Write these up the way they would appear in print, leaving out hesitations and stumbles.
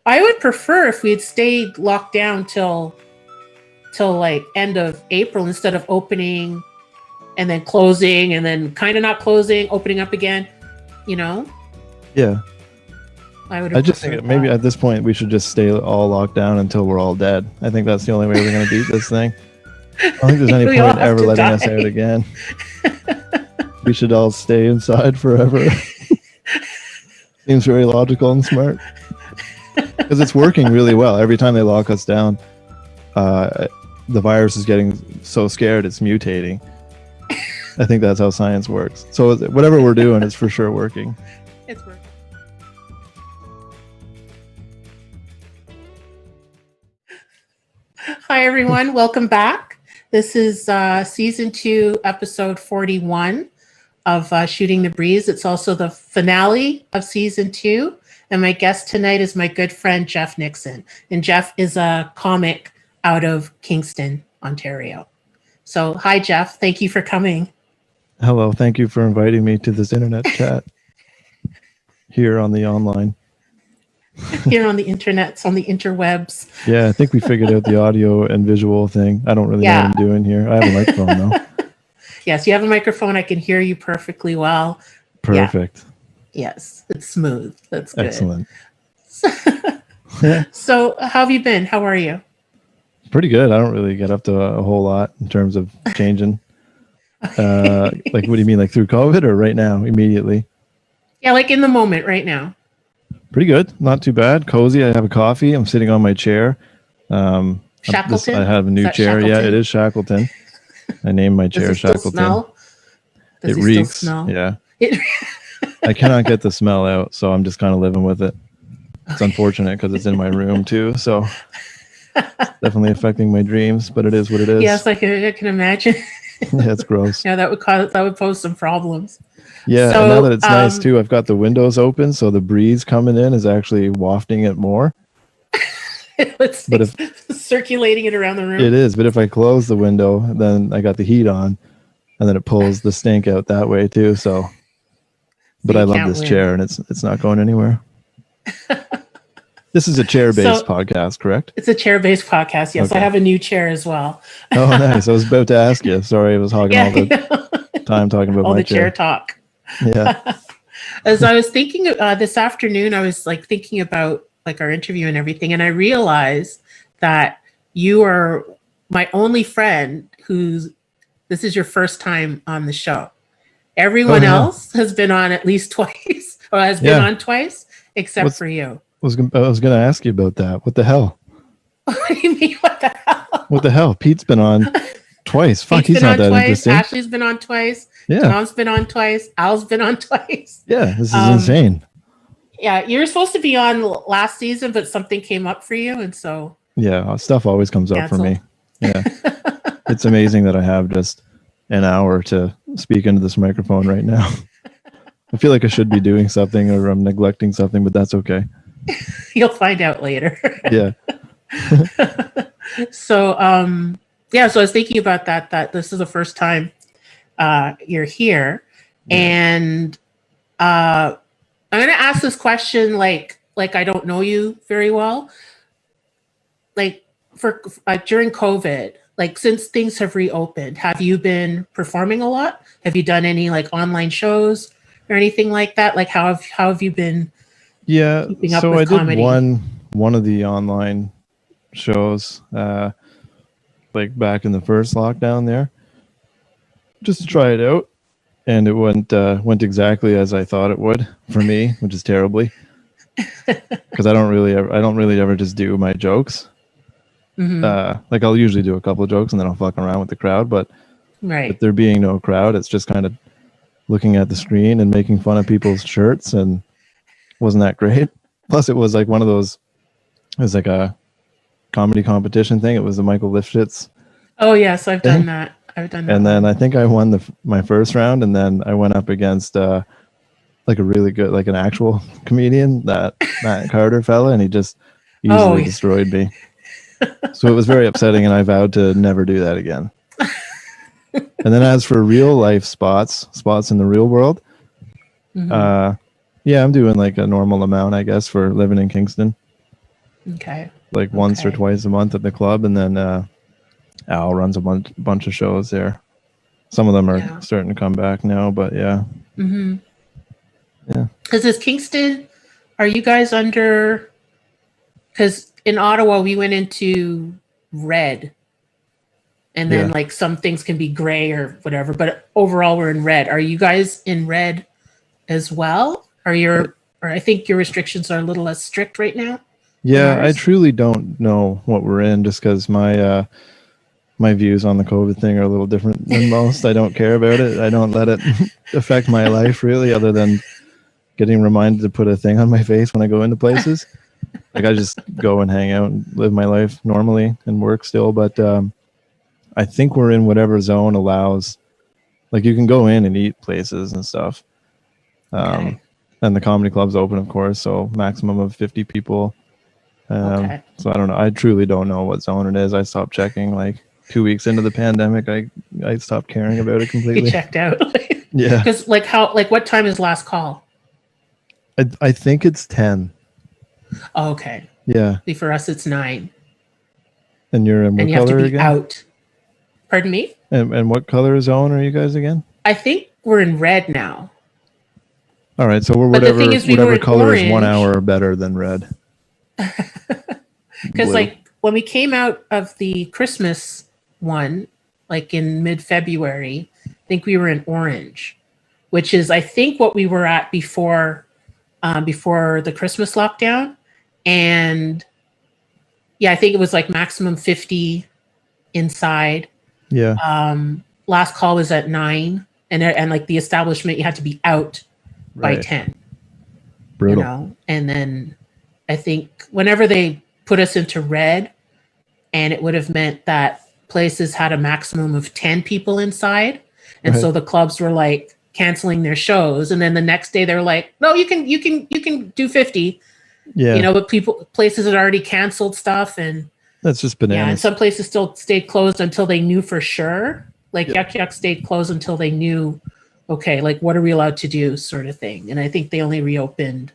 I would prefer if we had stayed locked down till like end of April instead of opening and then closing and then kind of not closing, opening up again. You know? Yeah. I just think maybe at this point we should just stay all locked down until we're all dead. I think that's the only way we're going to beat this thing. I don't think there's any point ever letting us out again. We should all stay inside forever. Seems very logical and smart. Because it's working really well. Every time they lock us down, the virus is getting so scared it's mutating. I think that's how science works. So whatever we're doing is for sure working. It's working. Hi, everyone. Welcome back. This is season 2, episode 41 of Shooting the Breeze. It's also the finale of season 2. And my guest tonight is my good friend, Jeff Nixon. And Jeff is a comic out of Kingston, Ontario. So, hi, Jeff. Thank you for coming. Hello. Thank you for inviting me to this internet chat here on the online. Here on the internet, on the interwebs. Yeah, I think we figured out the audio and visual thing. I don't really know what I'm doing here. I have a microphone though. Yes, you have a microphone. I can hear you perfectly well. Perfect. Yeah. Yes, it's smooth. That's good. Excellent. So, how have you been? How are you? Pretty good. I don't really get up to a whole lot in terms of changing. Like, what do you mean, like through COVID or right now, immediately? Yeah, like in the moment, right now. Pretty good. Not too bad. Cozy. I have a coffee. I'm sitting on my chair. Shackleton? I have a new chair. Shackleton? Yeah, it is Shackleton. I named my chair Shackleton. Smell? It reeks. Yeah. I cannot get the smell out, so I'm just kind of living with it. It's unfortunate because it's in my room too, so it's definitely affecting my dreams, but it is what it is. Yes, I can imagine. Yeah, it's gross. Yeah, that would pose some problems. Yeah, so, and now that it's nice too, I've got the windows open, so the breeze coming in is actually wafting it more. It's circulating it around the room. It is, but if I close the window, then I got the heat on, and then it pulls the stink out that way too. So, but I love this chair, and it's not going anywhere. This is a chair-based podcast, correct? It's a chair-based podcast. Yes, okay. I have a new chair as well. Oh, nice. I was about to ask you. Sorry, I was hogging all the time talking about all my the chair talk. Yeah. As I was thinking this afternoon, I was like thinking about like our interview and everything, and I realized that you are my only friend this is your first time on the show. Everyone else has been on at least twice, or has been on twice, except for you. I was going to ask you about that. What the hell? What do you mean, what the hell? What the hell? Pete's been on twice. Fuck, he's not that interesting. Ashley's been on twice. Yeah. Tom's been on twice. Al's been on twice. Yeah, this is insane. Yeah, you were supposed to be on last season, but something came up for you, and so... Yeah, stuff always comes up for me. Yeah. It's amazing that I have just an hour to speak into this microphone right now. I feel like I should be doing something or I'm neglecting something, but that's okay. You'll find out later. Yeah. So, so I was thinking about that this is the first time you're here. Yeah. And I'm going to ask this question like I don't know you very well. Like for during COVID, like since things have reopened, have you been performing a lot? Have you done any like online shows or anything like that? Like how have you been? Yeah, so I comedy? did one of the online shows, like back in the first lockdown there, just to try it out, and it went exactly as I thought it would for me, which is terribly, because I don't really ever just do my jokes. Mm-hmm. Like I'll usually do a couple of jokes and then I'll fuck around with the crowd, but with there being no crowd, it's just kind of looking at the screen and making fun of people's shirts, and wasn't that great. Plus it was like one of those, it was like a comedy competition thing. It was the Michael Lifshitz. Oh yes, I've done that. And then I think I won my first round, and then I went up against like a really good, like an actual comedian, that Matt Carter fella, and he just easily destroyed me. So it was very upsetting, and I vowed to never do that again. And then as for real life spots in the real world, yeah, I'm doing like a normal amount, I guess, for living in Kingston. Okay. like once or Okay. twice a month at the club, and then Al runs a bunch of shows there. Some of them are Yeah. starting to come back now, but yeah. Mm-hmm. Yeah. Because is Kingston, are you guys under? Because in Ottawa we went into red, and then Yeah. like some things can be gray or whatever, but overall we're in red. Are you guys in red as well? Or I think your restrictions are a little less strict right now than Yeah, I ours. truly don't know what we're in, just because my views on the COVID thing are a little different than most. I don't care about it. I don't let it affect my life really, other than getting reminded to put a thing on my face when I go into places. Like I just go and hang out and live my life normally and work still. But I think we're in whatever zone allows. Like you can go in and eat places and stuff. Okay. And the comedy club's open, of course, so maximum of 50 people. Okay. So I don't know. I truly don't know what zone it is. I stopped checking like 2 weeks into the pandemic. I stopped caring about it You completely. checked out. Yeah. Because what time is last call? I think it's 10. Oh, okay. Yeah. See, for us it's 9. And you're in what And you have to color be again? out. Pardon me? And what color zone are you guys again? I think we're in red now. All right, so we're But the thing is, we were whatever in color is 1 orange. hour better than red. Because Blue. like when we came out of the Christmas one, like in mid-February, I think we were in orange, which is I think what we were at before the Christmas lockdown. And yeah, I think it was like maximum 50 inside. Yeah. Last call was at 9, and like the establishment, you had to be out by Right. 10. Brutal. You know, and then I think whenever they put us into red, and it would have meant that places had a maximum of 10 people inside, and Right. so the clubs were like canceling their shows, and then the next day they're like, no, you can do 50. Yeah. You know, but places had already canceled stuff, and That's just yeah, and bananas. some places still stayed closed until they knew for sure. Like Yeah. Yuck Yuck stayed closed until they knew, okay, like what are we allowed to do, sort of thing. And I think they only reopened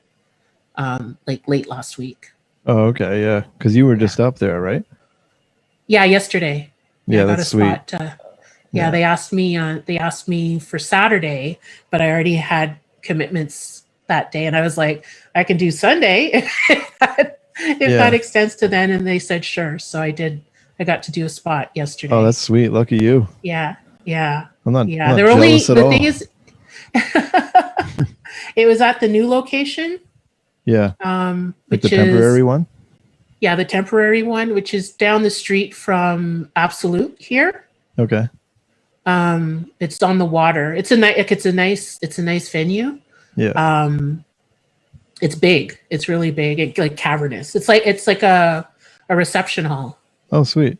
like late last week. Oh, okay. Yeah. Because you were just up there, right? Yeah, yesterday. Yeah, I got that's a sweet. spot. Yeah. They asked me for Saturday, but I already had commitments that day, and I was like, I can do Sunday if that extends to then. And they said sure. So I did. I got to do a spot yesterday. Oh, that's sweet. Lucky you. Yeah. I'm not They're only jealous at the all. thing is, it was at the new location. Yeah. Like the temporary one? Yeah, the temporary one, which is down the street from Absolute here. Okay. It's on the water. It's a nice venue. Yeah. It's big. It's really big. Like cavernous. It's like a reception hall. Oh, sweet.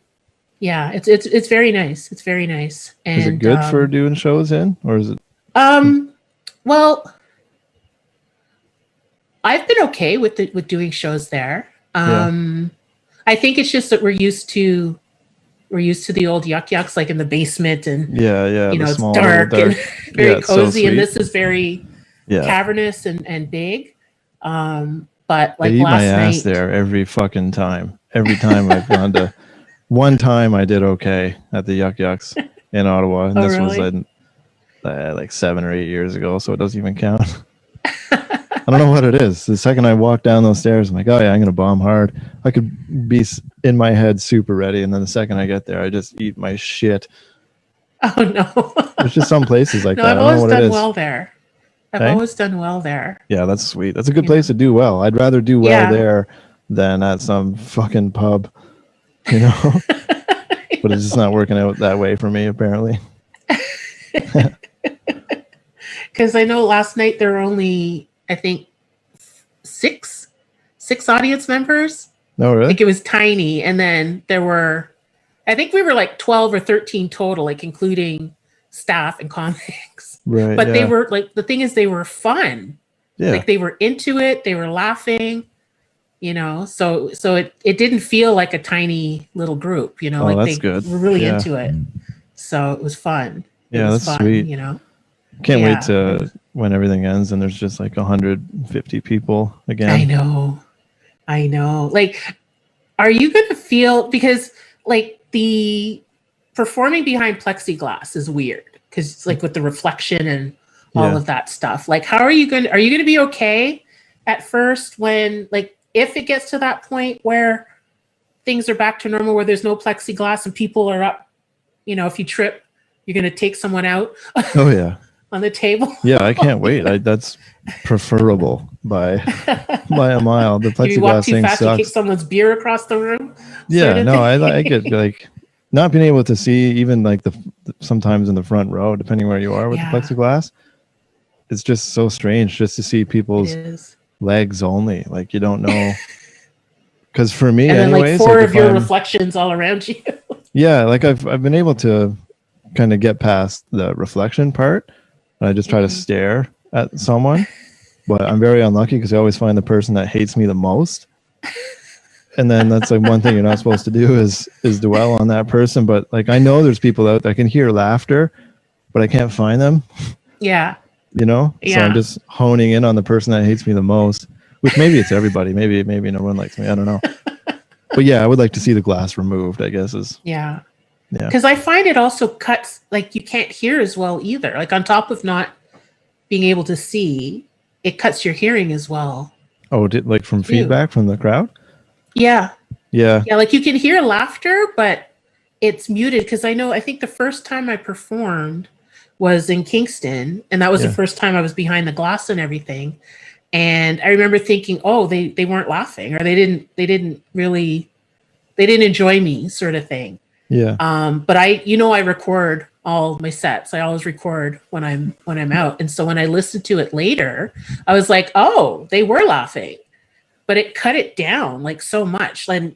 Yeah, it's very nice. It's very nice. And is it good for doing shows in, or is it? Well, I've been okay with doing shows there. I think it's just that we're used to the old Yuck Yucks, like in the basement, and Yeah. you know, it's small, dark and very cozy, so and this is very cavernous and big. But like I eat last my ass night there every fucking time. Every time I've gone to. One time I did okay at the Yuck Yucks in Ottawa, and this really? was like 7 or 8 years ago, so it doesn't even count. I don't know what it is. The second I walk down those stairs, I'm like, oh yeah, I'm gonna bomb hard. I could be in my head super ready, and then the second I get there, I just eat my shit. Oh no! There's just some places like no, that. I've always done well there. I've always done well there. Yeah, that's sweet. That's a good place to do well. I'd rather do well there than at some fucking pub, you know. But it's just not working out that way for me, apparently. Because I know last night there were only, I think, six audience members. No, really? Like it was tiny, and then there were, I think we were like 12 or 13 total, like including staff and comics. Right. But they were like, the thing is, they were fun. Yeah. Like they were into it. They were laughing. You know, so it didn't feel like a tiny little group. You know, like that's good. were really into it. So it was fun. That's fun, sweet. You know. Can't wait to when everything ends and there's just like 150 people again. I know. Like are you going to feel, because like the performing behind plexiglass is weird because it's like with the reflection and all of that stuff. Like, how are you going to be okay at first when, like, if it gets to that point where things are back to normal, where there's no plexiglass and people are up, you know, if you trip, you're going to take someone out Oh yeah. on the table? Yeah, I can't wait. That's preferable by a mile. The If you walk plexiglass too thing fast, you kick sucks. someone's beer across the room. Yeah, no, I get like not being able to see even like the sometimes in the front row, depending where you are with the plexiglass. It's just so strange just to see people's legs only. Like, you don't know. Because for me, and then anyways, like four of your reflections all around you. Yeah, like I've been able to kind of get past the reflection part, and I just try to stare at someone. But I'm very unlucky because I always find the person that hates me the most. And then that's like one thing you're not supposed to do is dwell on that person. But like, I know there's people out there, I can hear laughter, but I can't find them. Yeah. You know? Yeah. So I'm just honing in on the person that hates me the most, which maybe it's everybody. Maybe no one likes me. I don't know. But yeah, I would like to see the glass removed, I guess is. Yeah. Because I find it also cuts, like you can't hear as well either. Like on top of not being able to see, it cuts your hearing as well. Oh, like from feedback from the crowd? Yeah. Yeah. Yeah, like you can hear laughter, but it's muted. Because I think the first time I performed was in Kingston, and that was the first time I was behind the glass and everything. And I remember thinking, oh, they weren't laughing, or they didn't enjoy me, sort of thing. Yeah. But I record all my sets. I always record when I'm out. And so when I listened to it later, I was like, oh, they were laughing, but it cut it down like so much. And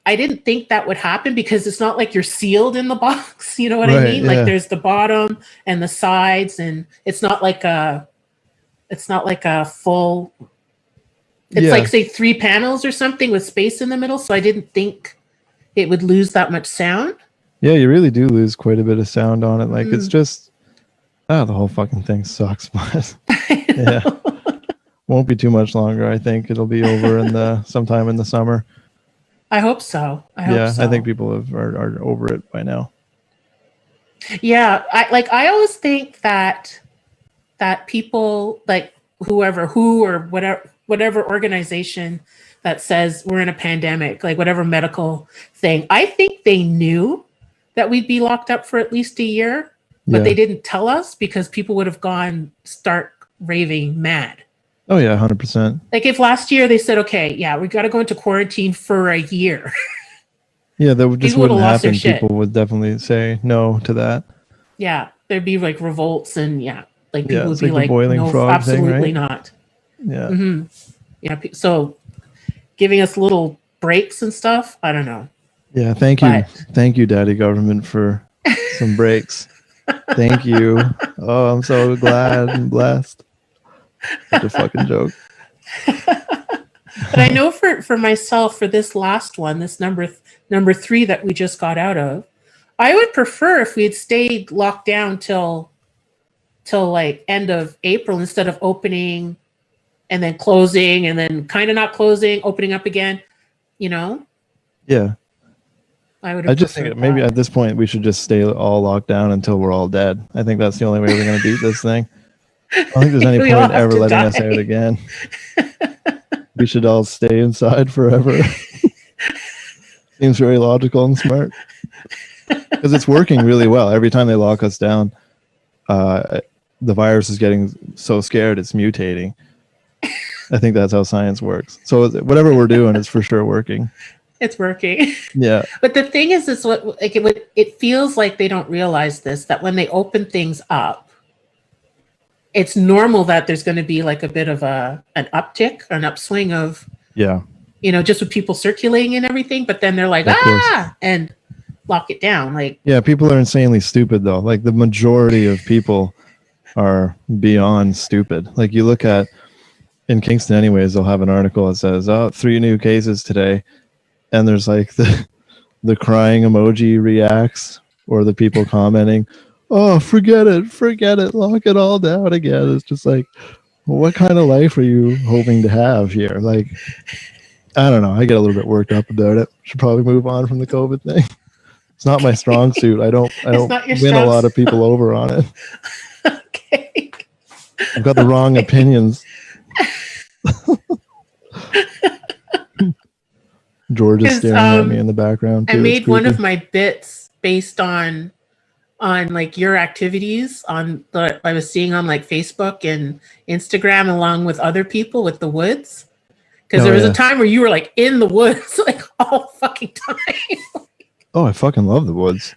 I didn't think that would happen because it's not like you're sealed in the box. You know what I mean? Yeah. Like there's the bottom and the sides, and it's not like a full, it's like say 3 panels or something with space in the middle. So I didn't think it would lose that much sound. Yeah, you really do lose quite a bit of sound on it. Like it's just, the whole fucking thing sucks. But yeah, won't be too much longer. I think it'll be over sometime in the summer. I hope so. I think people are over it by now. Yeah, I always think that people, like who or whatever organization that says we're in a pandemic, like whatever medical thing, I think they knew that we'd be locked up for at least a year, but they didn't tell us because people would have gone stark raving mad. Oh yeah, 100%. Like if last year they said, okay, we got to go into quarantine for a year. Yeah, that just wouldn't happen. People would definitely say no to that. Yeah, there'd be like revolts and like people would be like boiling no, frog absolutely thing, right? not. Yeah. Mm-hmm. Yeah. So giving us little breaks and stuff, I don't know. Yeah. Thank you, Daddy Government, for some breaks. Thank you. Oh, I'm so glad and blessed. Such a fucking joke. But I know for myself, for this last one, this number 3 that we just got out of, I would prefer if we had stayed locked down till like end of April instead of opening and then closing and then kind of not closing, opening up again, Yeah. I just think maybe at this point we should just stay all locked down until we're all dead. I think that's the only way we're going to beat this thing. I don't think there's any point ever letting us out again. We should all stay inside forever. Seems very logical and smart. Because it's working really well. Every time they lock us down, the virus is getting so scared it's mutating. I think that's how science works. So whatever we're doing is for sure working. It's working. Yeah. But the thing is it feels like they don't realize this, that when they open things up, it's normal that there's going to be like a bit of an uptick, an upswing of, just with people circulating and everything. But then they're like, and lock it down. Like, yeah, people are insanely stupid though. Like the majority of people are beyond stupid. Like you look at in Kingston anyways, they'll have an article that says, 3 new cases today. And there's like the crying emoji reacts, or the people commenting, oh, forget it, lock it all down again. It's just like, what kind of life are you hoping to have here? Like, I don't know. I get a little bit worked up about it. Should probably move on from the COVID thing. It's not my strong suit. I don't not your win a strong lot of people over on it. Okay. I've got the wrong opinions. George is staring at me in the background too. I made one of my bits based on like your activities on the I was seeing on like Facebook and Instagram along with other people with the woods. Because there was a time where you were like in the woods like all fucking time. Oh, I fucking love the woods.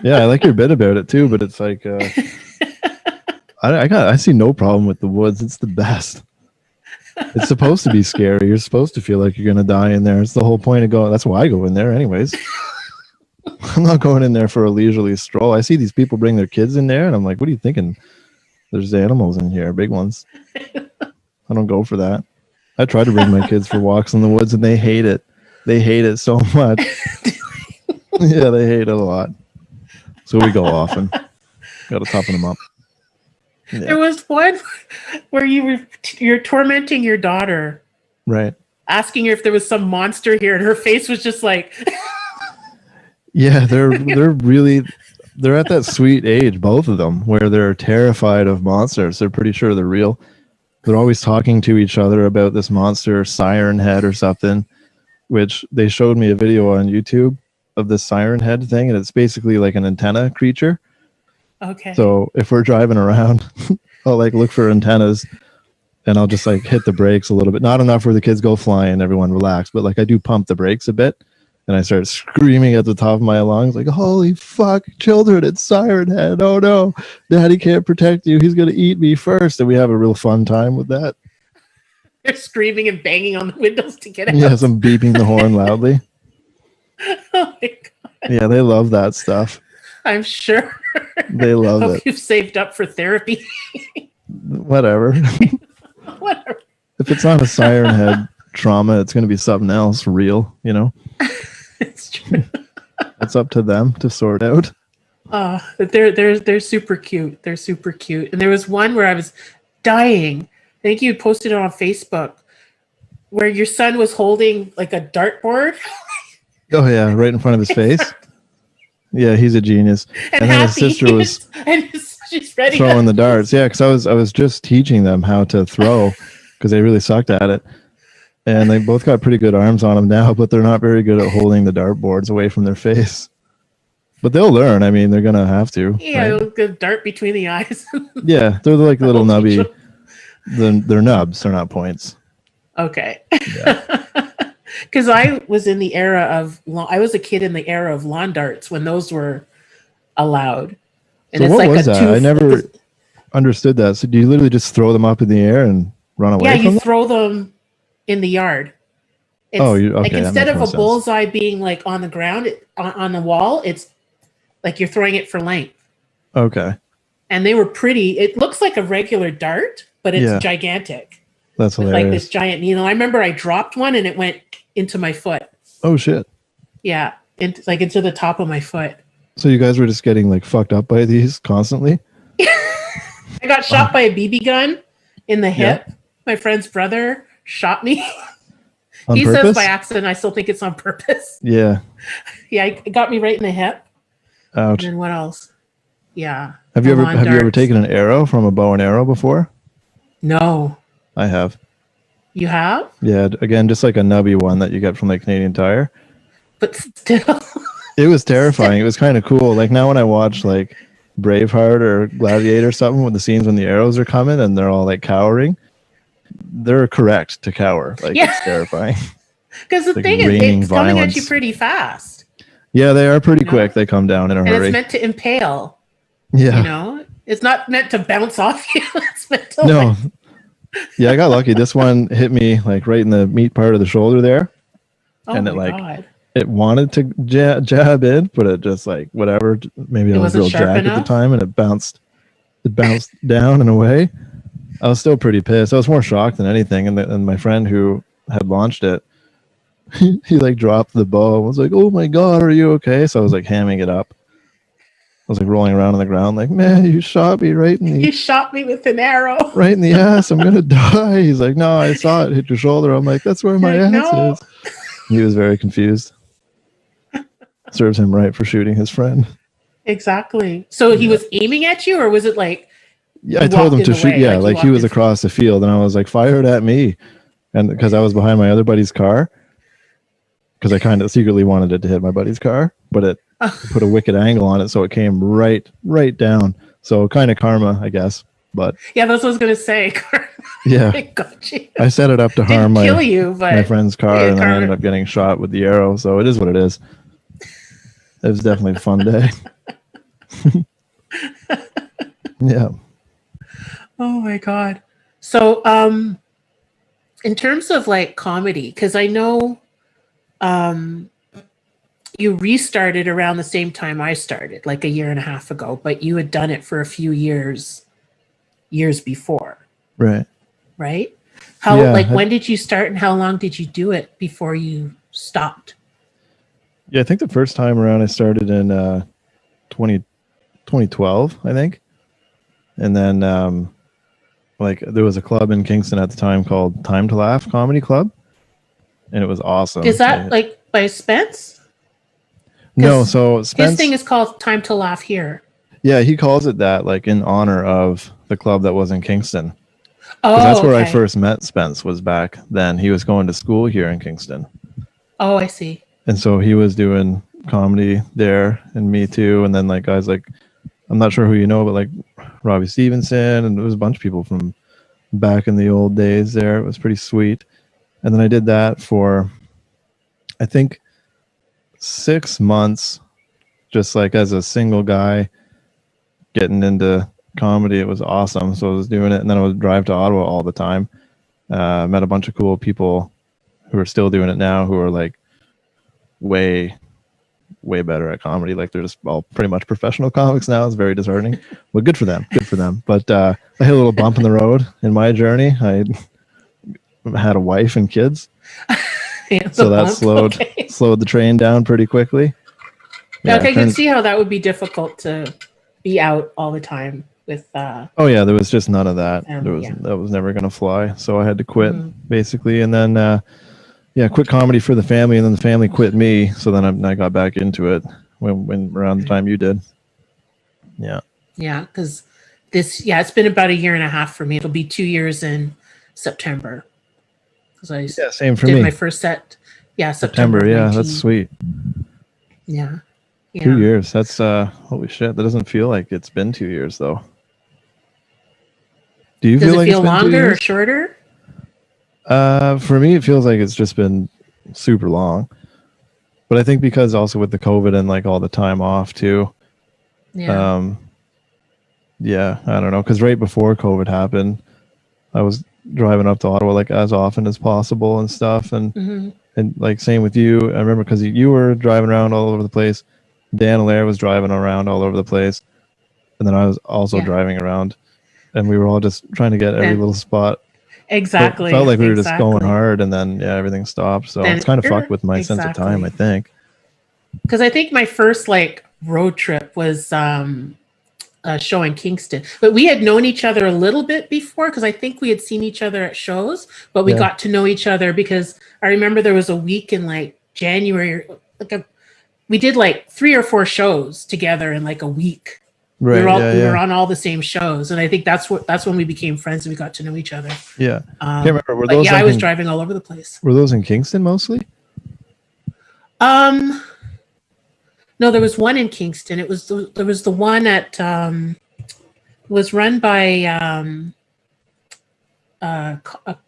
Yeah, I like your bit about it too, but it's like I see no problem with the woods. It's the best. It's supposed to be scary. You're supposed to feel like you're gonna die in there. It's the whole point of going. That's why I go in there, anyways. I'm not going in there for a leisurely stroll. I see these people bring their kids in there, and I'm like, "What are you thinking? There's animals in here, big ones." I don't go for that. I try to bring my kids for walks in the woods, and they hate it. They hate it so much. Yeah, they hate it a lot. So we go often. Got to toughen them up. Yeah. There was one where you're tormenting your daughter, right? Asking her if there was some monster here, and her face was just like. Yeah, they're at that sweet age, both of them, where they're terrified of monsters. They're pretty sure they're real. They're always talking to each other about this monster, siren head or something, which they showed me a video on YouTube of this siren head thing, and it's basically like an antenna creature. Okay. So if we're driving around, I'll like look for antennas, and I'll just like hit the brakes a little bit. Not enough where the kids go flying, everyone relax, but like I do pump the brakes a bit, and I start screaming at the top of my lungs like, "Holy fuck, children, it's siren head. Oh no, daddy can't protect you. He's going to eat me first." And we have a real fun time with that. They're screaming and banging on the windows to get out. Yes, I'm beeping the horn loudly. Oh my God. Yeah, they love that stuff. I'm sure. They love Hope it. You've saved up for therapy. Whatever. Whatever. If it's not a siren head trauma, it's going to be something else real, you know? It's true. It's up to them to sort out. But they're super cute. They're super cute. And there was one where I was dying. I think you posted it on Facebook where your son was holding like a dartboard. Oh yeah, right in front of his face. Yeah, he's a genius. And then his sister was she's ready throwing the darts. Yeah, because I was just teaching them how to throw because they really sucked at it. And they both got pretty good arms on them now, but they're not very good at holding the dartboards away from their face. But they'll learn. I mean, they're going to have to. Yeah, right? a dart between the eyes. Yeah, they're like little nubby. They're nubs. They're not points. Okay. Yeah. Because I was in the era of, I was a kid in the era of lawn darts when those were allowed. And so it's what like was that? I never understood that. So do you literally just throw them up in the air and run away? Yeah, from you them? throw them in the yard. It's, okay. Like instead of a sense. bullseye being like on the ground, on the wall, it's like you're throwing it for length. Okay. And they were pretty. It looks like a regular dart, but it's gigantic. That's hilarious. Like this giant needle. I remember I dropped one and it went into my foot. Oh shit. Yeah, into the top of my foot. So you guys were just getting like fucked up by these constantly? I got shot by a BB gun in the hip. Yeah. My friend's brother shot me. He purpose? says by accident. I still think it's on purpose. Yeah. Yeah, it got me right in the hip. Ouch. And then what else? Yeah. Have you ever taken an arrow from a bow and arrow before? No. I have. You have? Yeah, again, just like a nubby one that you get from like Canadian Tire. But still. It was terrifying. It was kind of cool. Like now when I watch like Braveheart or Gladiator or something with the scenes when the arrows are coming and they're all like cowering, they're correct to cower. Like it's terrifying. Because the like thing is, it's coming at you pretty fast. Yeah, they are pretty quick. They come down in a hurry. And it's meant to impale. Yeah. You know? It's not meant to bounce off you. It's meant to no. Yeah, I got lucky. This one hit me like right in the meat part of the shoulder there. Oh and my God. It wanted to jab in, but it just like whatever. Maybe I was real jacked at the time, and it bounced down and away. I was still pretty pissed. I was more shocked than anything. And my friend who had launched it, he like dropped the bow and was like, "Oh my God, are you okay?" So I was like hamming it up. was like rolling around on the ground, like, man, you shot me right in You the shot me with an arrow. right in the ass. I'm gonna die. He's like, no, I saw it hit your shoulder. I'm like, that's where my You're like, ass no. is. He was very confused. Serves him right for shooting his friend. Exactly. So he Yeah. was aiming at you, or was it like Yeah, I you told walked him in to the shoot. way, Yeah, you like he walked was in- across the field, and I was like, fire it at me, and because I was behind my other buddy's car, because I kind of secretly wanted it to hit my buddy's car, but it put a wicked angle on it, so it came right down. So kind of karma, I guess. But Yeah, that's what I was gonna say. yeah, It got you. I set it up to harm Didn't kill you, but my friend's car, yeah, and then I karma. ended up getting shot with the arrow. So it is what it is. It was definitely a fun day. Yeah. Oh my god. So in terms of like comedy, because I know you restarted around the same time I started, like a year and a half ago, but you had done it for a few years before, Right. right? How Yeah, like when did you start and how long did you do it before you stopped? Yeah, I think the first time around I started in 2012, I think. And then like there was a club in Kingston at the time called Time to Laugh Comedy Club, and it was awesome. Is that like by Spence? No, so Spence, His thing is called Time to Laugh Here. yeah, he calls it that, like in honor of the club that was in Kingston. Oh, Because that's where I okay. first met Spence, was back then. He was going to school here in Kingston. Oh, I see. And so he was doing comedy there, and me too. And then like guys like, I'm not sure who you know, but like Robbie Stevenson, and there was a bunch of people from back in the old days there. It was pretty sweet. And then I did that for, I think, 6 months, just like as a single guy getting into comedy. It was awesome. So I was doing it, and then I would drive to Ottawa all the time. Met a bunch of cool people who are still doing it now, who are like way better at comedy. Like they're just all pretty much professional comics now. It's very disheartening, but good for them. But I hit a little bump in the road in my journey. I had a wife and kids, so that slowed the train down pretty quickly. Yeah, okay, I can see how that would be difficult to be out all the time with. Oh yeah, there was just none of that. Yeah. That was never going to fly. So I had to quit basically, and then quit comedy for the family, and then the family quit me. So then I got back into it when around the time you did. Yeah. Yeah, because it's been about a year and a half for me. It'll be 2 years in September. Same for me. Did my first set. Yeah, September. Yeah, 19. that's sweet. Yeah. 2 years. That's holy shit. That doesn't feel like it's been 2 years though. Do you feel like it's been longer or shorter? For me, it feels like it's just been super long. But I think because also with the COVID and like all the time off too. Yeah. I don't know. Because right before COVID happened, I was driving up to Ottawa like as often as possible and stuff. And and like same with you. I remember because you were driving around all over the place. Dan Allaire was driving around all over the place. And then I was also driving around. And we were all just trying to get every little spot. Exactly. Felt like we were just going hard, and then everything stopped. So it's kind of fucked with my sense of time, I think. Because I think my first like road trip was a show in Kingston, but we had known each other a little bit before because I think we had seen each other at shows, but we got to know each other because I remember there was a week in like January, we did like 3 or 4 shows together in like a week. Right. We were on all the same shows, and I think that's when we became friends and we got to know each other. Yeah. Can't remember. Were those I was driving all over the place. Were those in Kingston mostly? No, there was one in Kingston. There was the one at was run by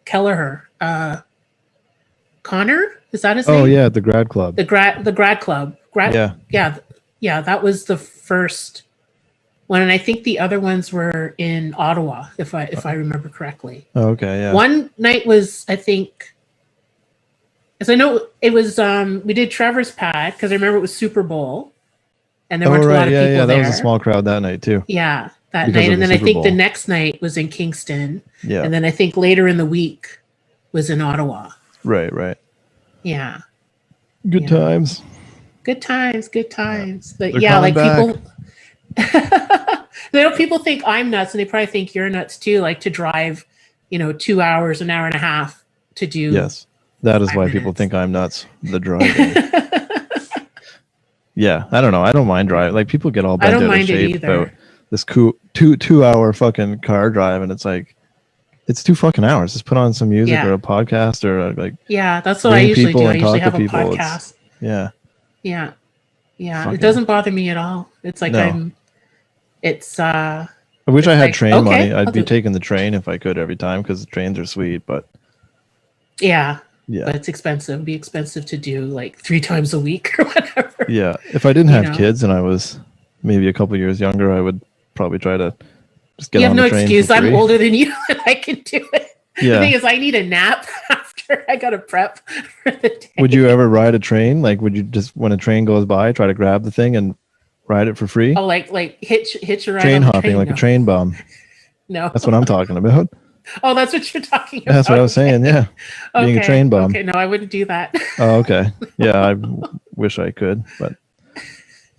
Kelleher. Connor, is that his name? Oh yeah, the grad club. The grad club. Yeah. That was the first one, and I think the other ones were in Ottawa, if I remember correctly. Oh, okay, yeah. One night was, I think, as I know, it was we did Trevor's Pad because I remember it was Super Bowl, and there weren't a lot of people there. That was a small crowd that night too. Yeah, that night, and then I think the next night was in Kingston. Yeah, and then I think later in the week was in Ottawa. Right. Yeah. Good times. Good times. But They're yeah, like back. people. People think I'm nuts, and they probably think you're nuts too. Like to drive, 2 hours, an hour and a half to do. Yes, that is 5 why minutes. people think I'm nuts. The driving. Yeah, I don't know. I don't mind driving. Like people get all I bent don't out of mind it shape either. about this two-hour fucking car drive, and it's like it's 2 fucking hours. Just put on some music Yeah. or a podcast or like Yeah, that's what I ring usually people do. I and usually talk have to a people. podcast. Yeah. Yeah. Yeah. Fucking- It doesn't bother me at all. It's like No. I wish I had like, train okay, money. I'll I'd be do it. taking the train if I could every time because the trains are sweet. But yeah. yeah, But it's expensive. It'd be expensive to do like 3 times a week or whatever. yeah. If I didn't You have know. kids and I was maybe a couple years younger, I would probably try to just get You have on no the train excuse. for free. I'm older than you and I can do it. Yeah. The thing is, I need a nap after I got to prep for the day. Would you ever ride a train? Like, would you just when a train goes by, try to grab the thing and ride it for free? Oh, like hitch a ride Train on the hopping, train? like No. a train bum. No. That's what I'm talking about. Oh, that's what you're talking about. That's what I was saying. Yeah, being a Okay, train bum. Okay, no, I wouldn't do that. Oh, okay. Yeah, I wish I could, but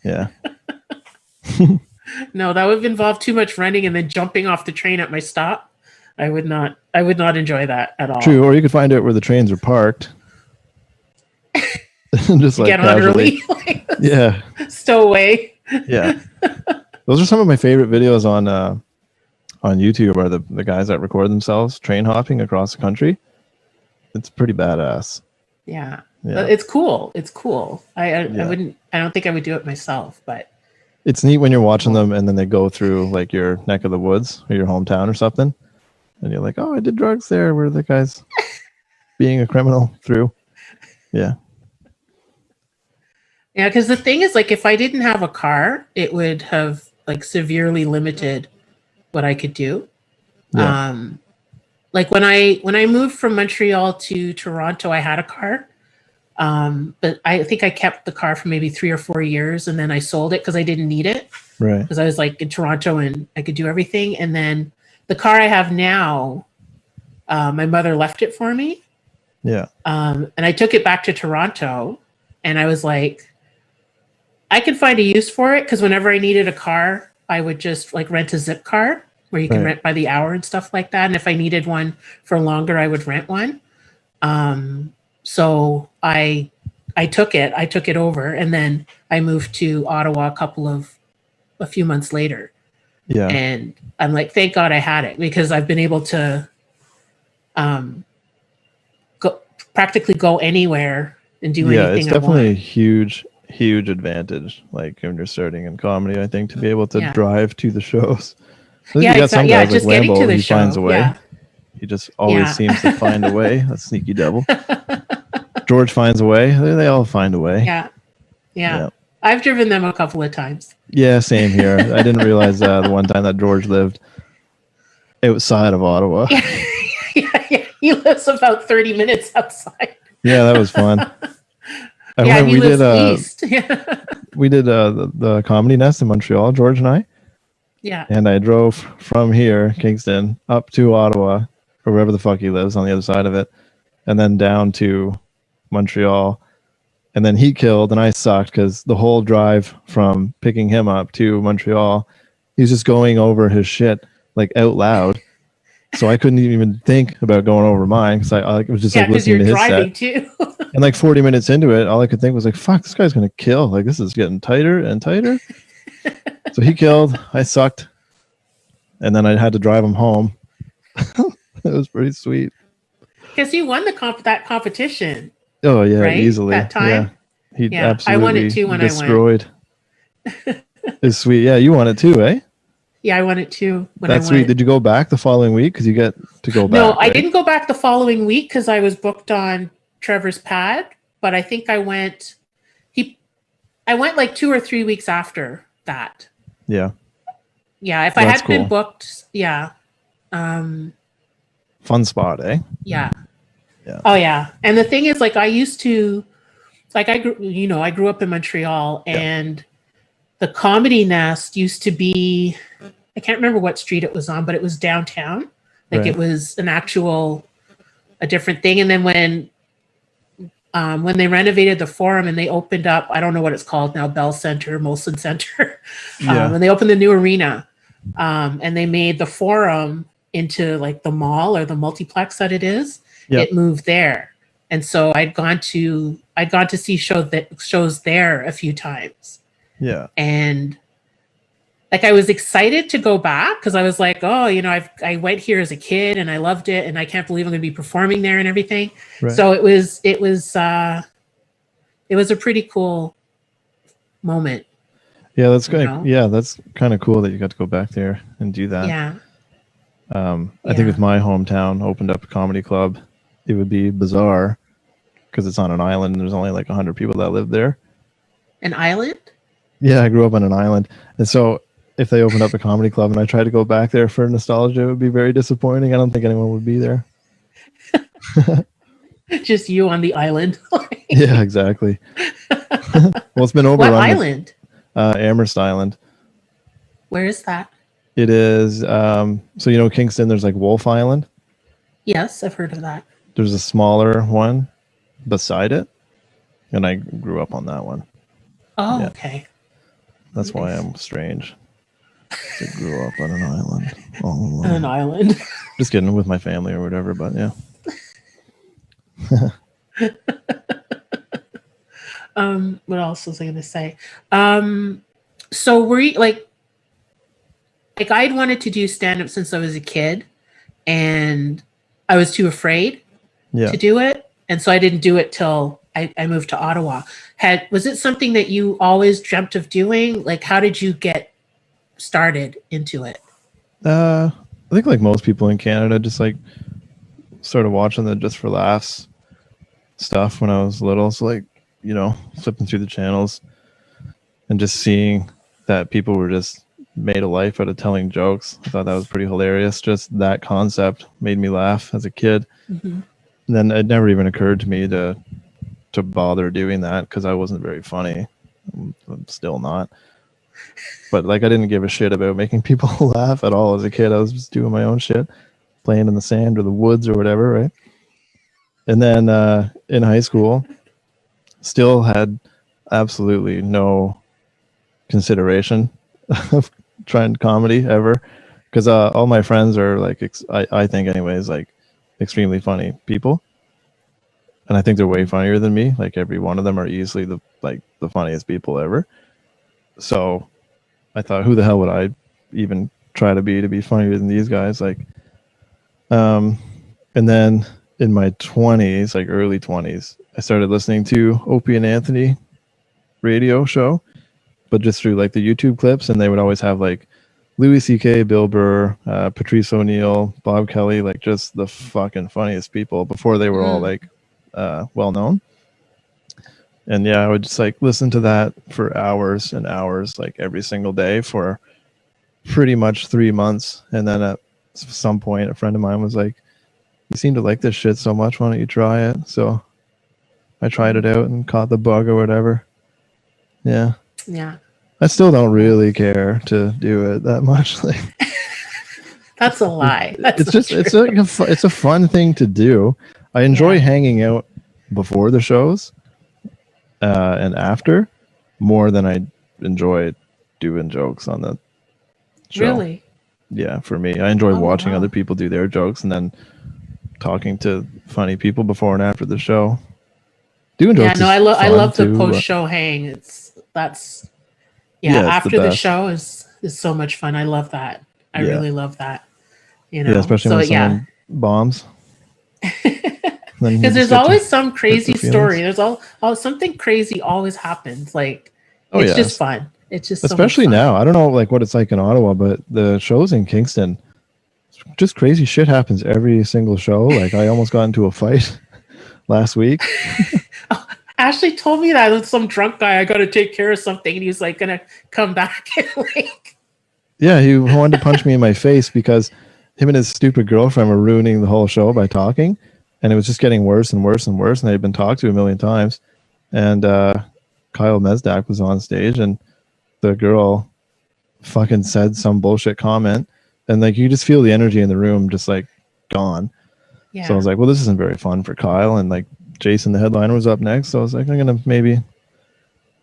yeah. No, that would involve too much running and then jumping off the train at my stop. I would not enjoy that at all. True, or you could find out where the trains are parked. Just like Get on casually. early, Yeah, stow away. yeah. Those are some of my favorite videos on YouTube. Are the guys that record themselves train hopping across the country. It's pretty badass. Yeah. Yeah. It's cool. It's cool. I Yeah. wouldn't. I don't think I would do it myself, but It's neat when you're watching them and then they go through like your neck of the woods or your hometown or something, and you're like, "Oh, I did drugs there." Where the guys being a criminal through. Yeah. yeah. Because the thing is, like, if I didn't have a car, it would have like severely limited what I could do. Yeah. Like when I moved from Montreal to Toronto, I had a car. But I think I kept the car for maybe 3 or 4 years, and then I sold it because I didn't need it. Right. Because I was like in Toronto and I could do everything. And then the car I have now, my mother left it for me. Yeah. And I took it back to Toronto, and I was like, I could find a use for it because whenever I needed a car, I would just like rent a zip car where you can Right. rent by the hour and stuff like that. And if I needed one for longer, I would rent one. So I took it over, and then I moved to Ottawa a few months later. Yeah. And I'm like, thank God I had it, because I've been able to practically go anywhere and do Yeah, anything it's definitely I a want. huge advantage. Like when you're starting in comedy, I think to be able to Yeah. drive to the shows. I think Yeah, you got some exactly. Yeah, guys just like getting Lambo, to the he finds show. a way. Yeah. He just always Yeah. seems to find a way. That sneaky devil. George finds a way. They all find a way. Yeah. Yeah. Yeah. I've driven them a couple of times. Yeah, same here. I didn't realize the one time that George lived outside of Ottawa. Yeah. He lives about 30 minutes outside. Yeah, that was fun. I Yeah, remember he lives east. we did the Comedy Nest in Montreal, George and I. Yeah. And I drove from here, Kingston, up to Ottawa, or wherever the fuck he lives on the other side of it, and then down to Montreal. And then he killed, and I sucked because the whole drive from picking him up to Montreal, he's just going over his shit like out loud. So I couldn't even think about going over mine because I was just like because listening you're to his driving set. too. And like 40 minutes into it, all I could think was like, fuck, this guy's going to kill. Like this is getting tighter and tighter. So he killed. I sucked. And then I had to drive him home. It was pretty sweet. Because he won that competition. Oh yeah, Right? easily. That time? Yeah. He Yeah, absolutely I won it too when I went. destroyed. It's sweet. Yeah, you won it too, eh? Yeah, I won it too when That's I sweet. went. Did you go back the following week? Because you get to go back. No, I right? didn't go back the following week because I was booked on Trevor's pad. But I think I went. I went like 2 or 3 weeks after that. Yeah. Yeah, if I That's had been cool. booked, yeah. Fun spot, eh? Yeah. Yeah. Oh yeah. And the thing is, like, I used to, like, I grew up in Montreal, and the Comedy Nest used to be, I can't remember what street it was on, but it was downtown. Like Right. it was a different thing. And then when they renovated the Forum and they opened up, I don't know what it's called now, Bell Center, Molson Center. Yeah. And they opened the new arena, and they made the Forum into like the mall or the multiplex that it is. Yep. It moved there, and so I'd gone to see shows there a few times, Yeah. and like I was excited to go back because I was like, oh, I went here as a kid and I loved it, and I can't believe I'm going to be performing there and everything. Right. So it was a pretty cool moment. Yeah, that's good. Yeah, that's kind of cool that you got to go back there and do that. Yeah. I think if my hometown opened up a comedy club, it would be bizarre because it's on an island and there's only like 100 people that live there. An island? Yeah, I grew up on an island. And so if they opened up a comedy club and I tried to go back there for nostalgia, it would be very disappointing. I don't think anyone would be there. Just you on the island. Yeah, exactly. Well, it's been overrun. What island? Amherst Island. Where is that? It is, so Kingston, there's like Wolf Island. Yes, I've heard of that. There's a smaller one beside it. And I grew up on that one. Oh, yeah. Okay. That's why I'm strange. I grew up on an island. All alone. On an island. Just kidding, with my family or whatever, but yeah. What else was I going to say? So were you like I'd wanted to do stand-up since I was a kid, and I was too afraid to do it. And so I didn't do it till I moved to Ottawa. Was it something that you always dreamt of doing? Like, how did you get started into it? I think like most people in Canada, just like started watching the Just for Laughs stuff when I was little. So like, flipping through the channels and just seeing that people were just made a life out of telling jokes. I thought that was pretty hilarious. Just that concept made me laugh as a kid. Mm-hmm. And then it never even occurred to me to bother doing that because I wasn't very funny. I'm still not. But like I didn't give a shit about making people laugh at all as a kid. I was just doing my own shit, playing in the sand or the woods or whatever, right? And then in high school, still had absolutely no consideration of trying comedy ever, because all my friends are like, I think anyways, like extremely funny people, and I think they're way funnier than me. Like every one of them are easily the funniest people ever. So I thought, who the hell would I even try to be funnier than these guys? Like, and then in my 20s, like early 20s, I started listening to Opie and Anthony radio show, but just through like the YouTube clips, and they would always have like Louis C.K., Bill Burr, Patrice O'Neill, Bob Kelly, like just the fucking funniest people before they were all like well known. And yeah, I would just like listen to that for hours and hours, like every single day for pretty much 3 months. And then at some point, a friend of mine was like, "You seem to like this shit so much, why don't you try it?" So I tried it out and caught the bug or whatever. Yeah. Yeah. I still don't really care to do it that much. Like, that's a lie. It's a fun thing to do. I enjoy hanging out before the shows and after more than I enjoy doing jokes on the show. Really? Yeah, for me, I enjoy watching other people do their jokes and then talking to funny people before and after the show. Doing jokes. Yeah, no, I love the post show hang. After the show is so much fun. I love that. I really love that. Yeah, especially when someone bombs. Because there's always some crazy story. There's something crazy always happens. Like it's just fun. It's just especially so much fun. now. I don't know like what it's like in Ottawa, but the shows in Kingston, just crazy shit happens every single show. Like I almost got into a fight last week. Ashley told me that with some drunk guy. I got to take care of something, and he's like gonna come back and like. Yeah, he wanted to punch me in my face because him and his stupid girlfriend were ruining the whole show by talking, and it was just getting worse and worse and worse. And they'd been talked to a million times, and Kyle Mesdak was on stage, and the girl fucking said some bullshit comment, and like you just feel the energy in the room just like gone. Yeah. So I was like, well, this isn't very fun for Kyle, and like. Jason, the headliner, was up next, so I was like, I'm gonna maybe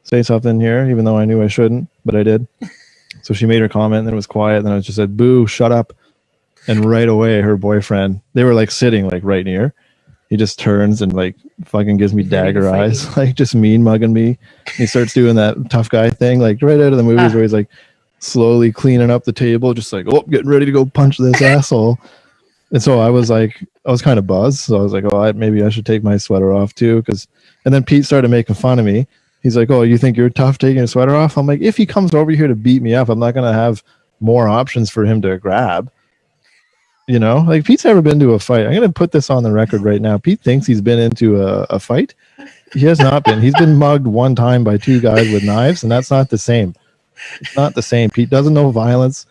say something here, even though I knew I shouldn't, but I did. So she made her comment, and then it was quiet. And then I just said, "Boo, shut up." And right away, her boyfriend, they were like sitting like right near. He just turns and like fucking gives me dagger eyes, like just mean mugging me. And he starts doing that tough guy thing, like right out of the movies where he's like slowly cleaning up the table, just like, oh, getting ready to go punch this asshole. And so I was kind of buzzed. So I was like, oh, maybe I should take my sweater off too. And then Pete started making fun of me. He's like, oh, you think you're tough taking your sweater off? I'm like, if he comes over here to beat me up, I'm not going to have more options for him to grab. You know, like Pete's never been to a fight. I'm going to put this on the record right now. Pete thinks he's been into a fight. He has not been. He's been mugged one time by two guys with knives, and that's not the same. It's not the same. Pete doesn't know violence.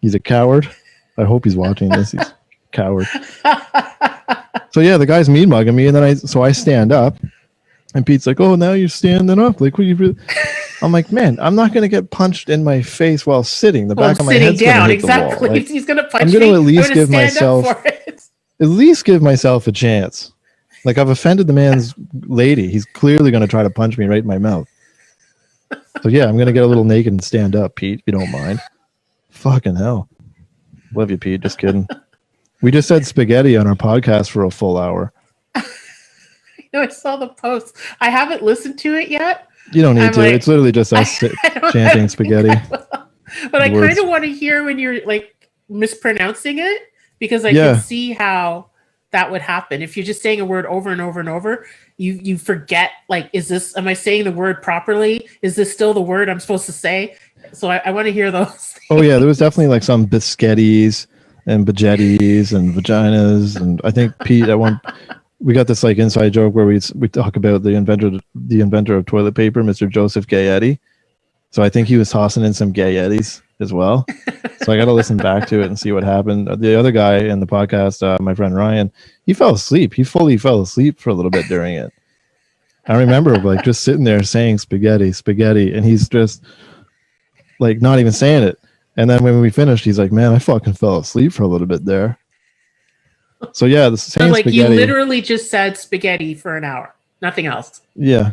He's a coward. I hope he's watching this. He's a coward. So yeah, the guy's mean mugging me, and then I stand up, and Pete's like, "Oh, now you're standing up. Like, what you?" Really? I'm like, man, I'm not going to get punched in my face while sitting. The back of my head's going to hit the wall. Like, he's going to punch I'm going to at least give myself a chance. Like, I've offended the man's lady. He's clearly going to try to punch me right in my mouth. So yeah, I'm going to get a little naked and stand up, Pete, if you don't mind. Fucking hell. Love you, Pete. Just kidding. We just had spaghetti on our podcast for a full hour. I saw the post. I haven't listened to it yet. You don't need to. Like, it's literally just us chanting spaghetti. But I kind of want to hear when you're like mispronouncing it, because I can see how that would happen. If you're just saying a word over and over and over, you forget, like, am I saying the word properly? Is this still the word I'm supposed to say? So I want to hear those things. Oh yeah, there was definitely like some biscettis and bajettis and vaginas. And I think Pete we got this like inside joke where we talk about the inventor of toilet paper, Mr. Joseph Gayetti. So I think he was tossing in some Gayettis as well. So I got to listen back to it and see what happened. The other guy in the podcast, my friend Ryan, he fell asleep. He fully fell asleep for a little bit during it. I remember like just sitting there saying spaghetti, and he's just like not even saying it. And then when we finished, he's like, man, I fucking fell asleep for a little bit there. So yeah, the same. So like spaghetti. You literally just said spaghetti for an hour, nothing else. Yeah.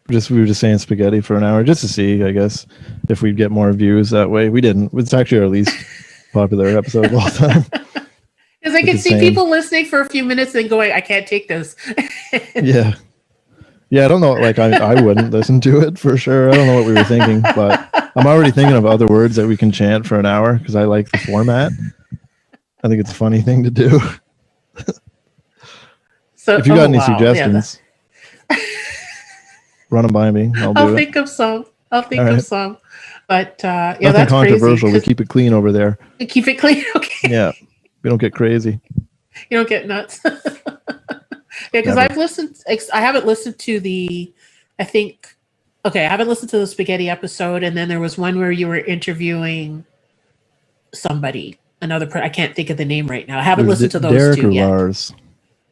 We were just saying spaghetti for an hour just to see, I guess, if we'd get more views that way. We didn't. It's actually our least popular episode of all time. Because I can see people listening for a few minutes and going, I can't take this. Yeah. Yeah, I don't know. Like, I wouldn't listen to it for sure. I don't know what we were thinking, but I'm already thinking of other words that we can chant for an hour because I like the format. I think it's a funny thing to do. So, if you got any suggestions, run them by me. I'll think of some. Of some. But yeah, nothing that's controversial. Crazy, we keep it clean over there. Keep it clean, okay. Yeah, we don't get crazy. You don't get nuts. Yeah, because I haven't listened to I haven't listened to the spaghetti episode, and then there was one where you were interviewing somebody. I can't think of the name right now. I haven't listened to those Derek two or yet.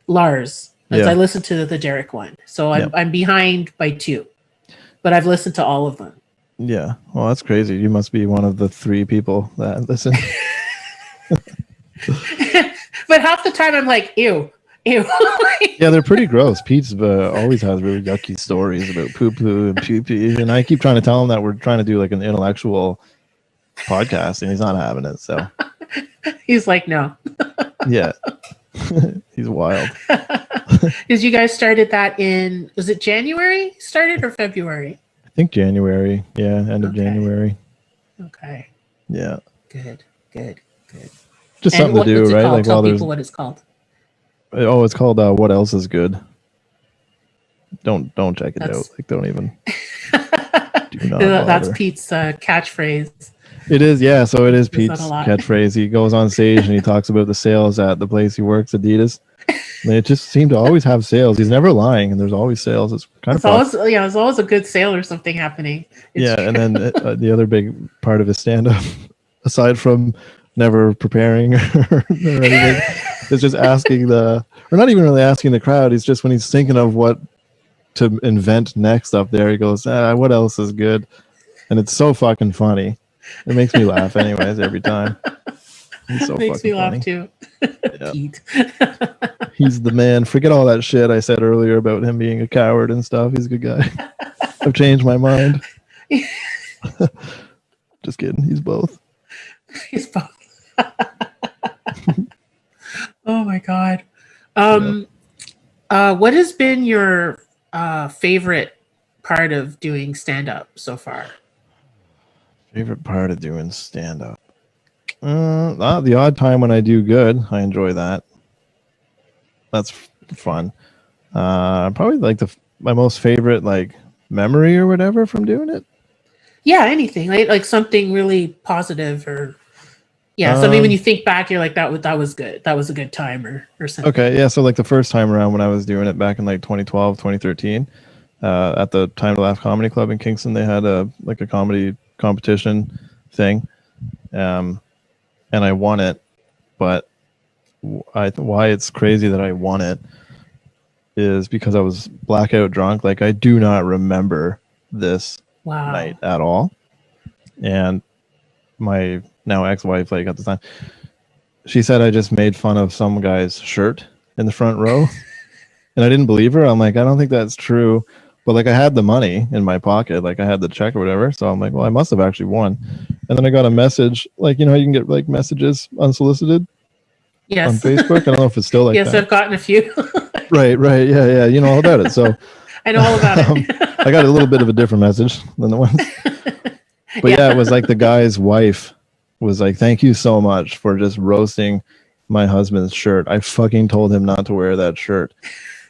Lars. Yeah. I listened to the Derek one. So I'm behind by 2. But I've listened to all of them. Yeah. Well, that's crazy. You must be one of the 3 people that listen. But half the time I'm like, ew. Yeah, they're pretty gross. Pete's always has really yucky stories about poo-poo and pee-pee. And I keep trying to tell him that we're trying to do like an intellectual podcast, and he's not having it. So he's like, no. Yeah. He's wild. Because you guys started that was it January started or February? I think January. Yeah, end of January. Okay. Yeah. Good. Just something to do, right? Like, tell people what it's called. Oh, it's called What Else Is Good. Don't check it out. Like, don't even. Do not that's Pete's catchphrase. It is, yeah. So it is Pete's catchphrase. He goes on stage and he talks about the sales at the place he works, Adidas. And it just seemed to always have sales. He's never lying, and there's always sales. It's kind of always, there's always a good sale or something happening. And then the other big part of his stand-up, aside from never preparing or anything, is just asking or not even really asking the crowd. He's just, when he's thinking of what to invent next up there, he goes, what else is good? And it's so fucking funny. It makes me laugh anyways every time. He's so makes me laugh funny. Too. Pete. He's the man. Forget all that shit I said earlier about him being a coward and stuff. He's a good guy. I've changed my mind. Just kidding. He's both. He's both. Oh my God. What has been your favorite part of doing stand-up so far? Favorite part of doing stand-up? The odd time when I do good, I enjoy that. That's fun. Probably like my most favorite like memory or whatever from doing it. Yeah, anything like something really positive or something when you think back, you're like that was good. That was a good time or something. Okay, yeah. So like the first time around when I was doing it back in like 2012, 2013, at the Time to Laugh Comedy Club in Kingston, they had a comedy competition thing, and I won it. But why it's crazy that I won it is because I was blackout drunk. Like I do not remember this night at all. And my now ex-wife, like at the time, she said I just made fun of some guy's shirt in the front row. And I didn't believe her. I'm like, I don't think that's true. But like I had the money in my pocket, like I had the check or whatever. So I'm like, well, I must have actually won. And then I got a message, like, you know how you can get like messages unsolicited? Yes. On Facebook. I don't know if it's still like yes, that. I've gotten a few. Right. Yeah. You know all about it. So I know all about it. I got a little bit of a different message than the ones. But yeah, it was like the guy's wife was like, thank you so much for just roasting my husband's shirt. I fucking told him not to wear that shirt.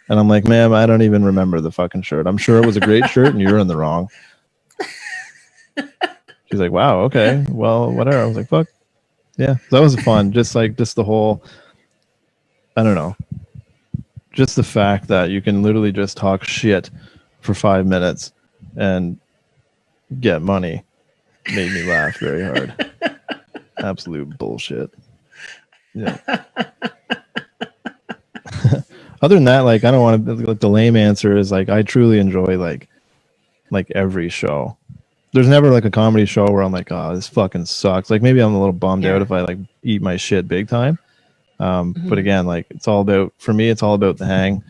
And I'm like, ma'am, I don't even remember the fucking shirt. I'm sure it was a great shirt and you're in the wrong. She's like, wow, okay. Well, whatever. I was like, fuck. Yeah, that was fun. Just the whole, I don't know. Just the fact that you can literally just talk shit for 5 minutes and get money made me laugh very hard. Absolute bullshit. Yeah. Other than that, like I don't want to like the lame answer is like I truly enjoy like every show. There's never like a comedy show where I'm like, oh, this fucking sucks. Like maybe I'm a little bummed out if I like eat my shit big time. But again, like it's all about, for me, it's all about the hang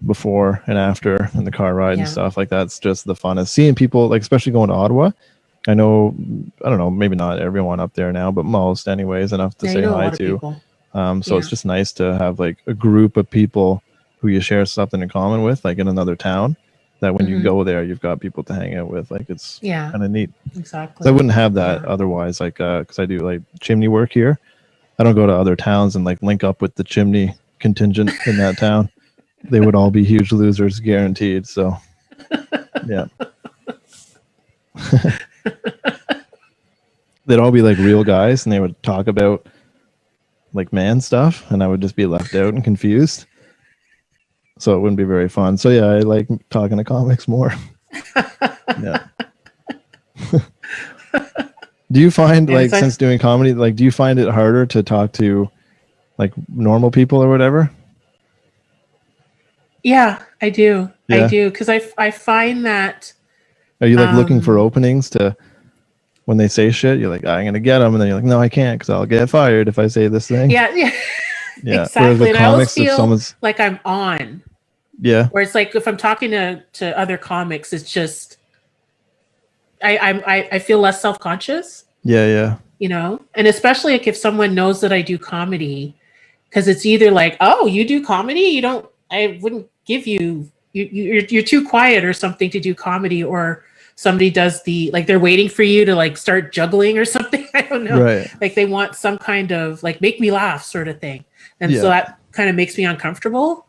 before and after and the car ride and stuff like that's just the funnest. Seeing people, like especially going to Ottawa. I know, I don't know, maybe not everyone up there now, but most anyways, enough to say hi to. So it's just nice to have like a group of people who you share something in common with, like in another town, that when you go there, you've got people to hang out with. Like it's kind of neat. Exactly. I wouldn't have that otherwise, like, because I do like chimney work here. I don't go to other towns and like link up with the chimney contingent in that town. They would all be huge losers, guaranteed. So, yeah. They'd all be like real guys and they would talk about like man stuff and I would just be left out and confused. So it wouldn't be very fun. So yeah, I like talking to comics more. Yeah. Do you find like since doing comedy, like do you find it harder to talk to like normal people or whatever? Yeah, I do. Yeah. I do because I find that. Are you like looking for openings to when they say shit? You're like, I'm gonna get them, and then you're like, no, I can't because I'll get fired if I say this thing. Yeah. Exactly. And comics, I always feel like I'm on. Yeah. Where it's like if I'm talking to other comics, it's just I feel less self-conscious. Yeah. You know, and especially like if someone knows that I do comedy, because it's either like, oh, you do comedy, you don't. I wouldn't give you. You're too quiet or something to do comedy, or somebody does they're waiting for you to like start juggling or something. I don't know. Right. Like they want some kind of like make me laugh sort of thing. And so that kind of makes me uncomfortable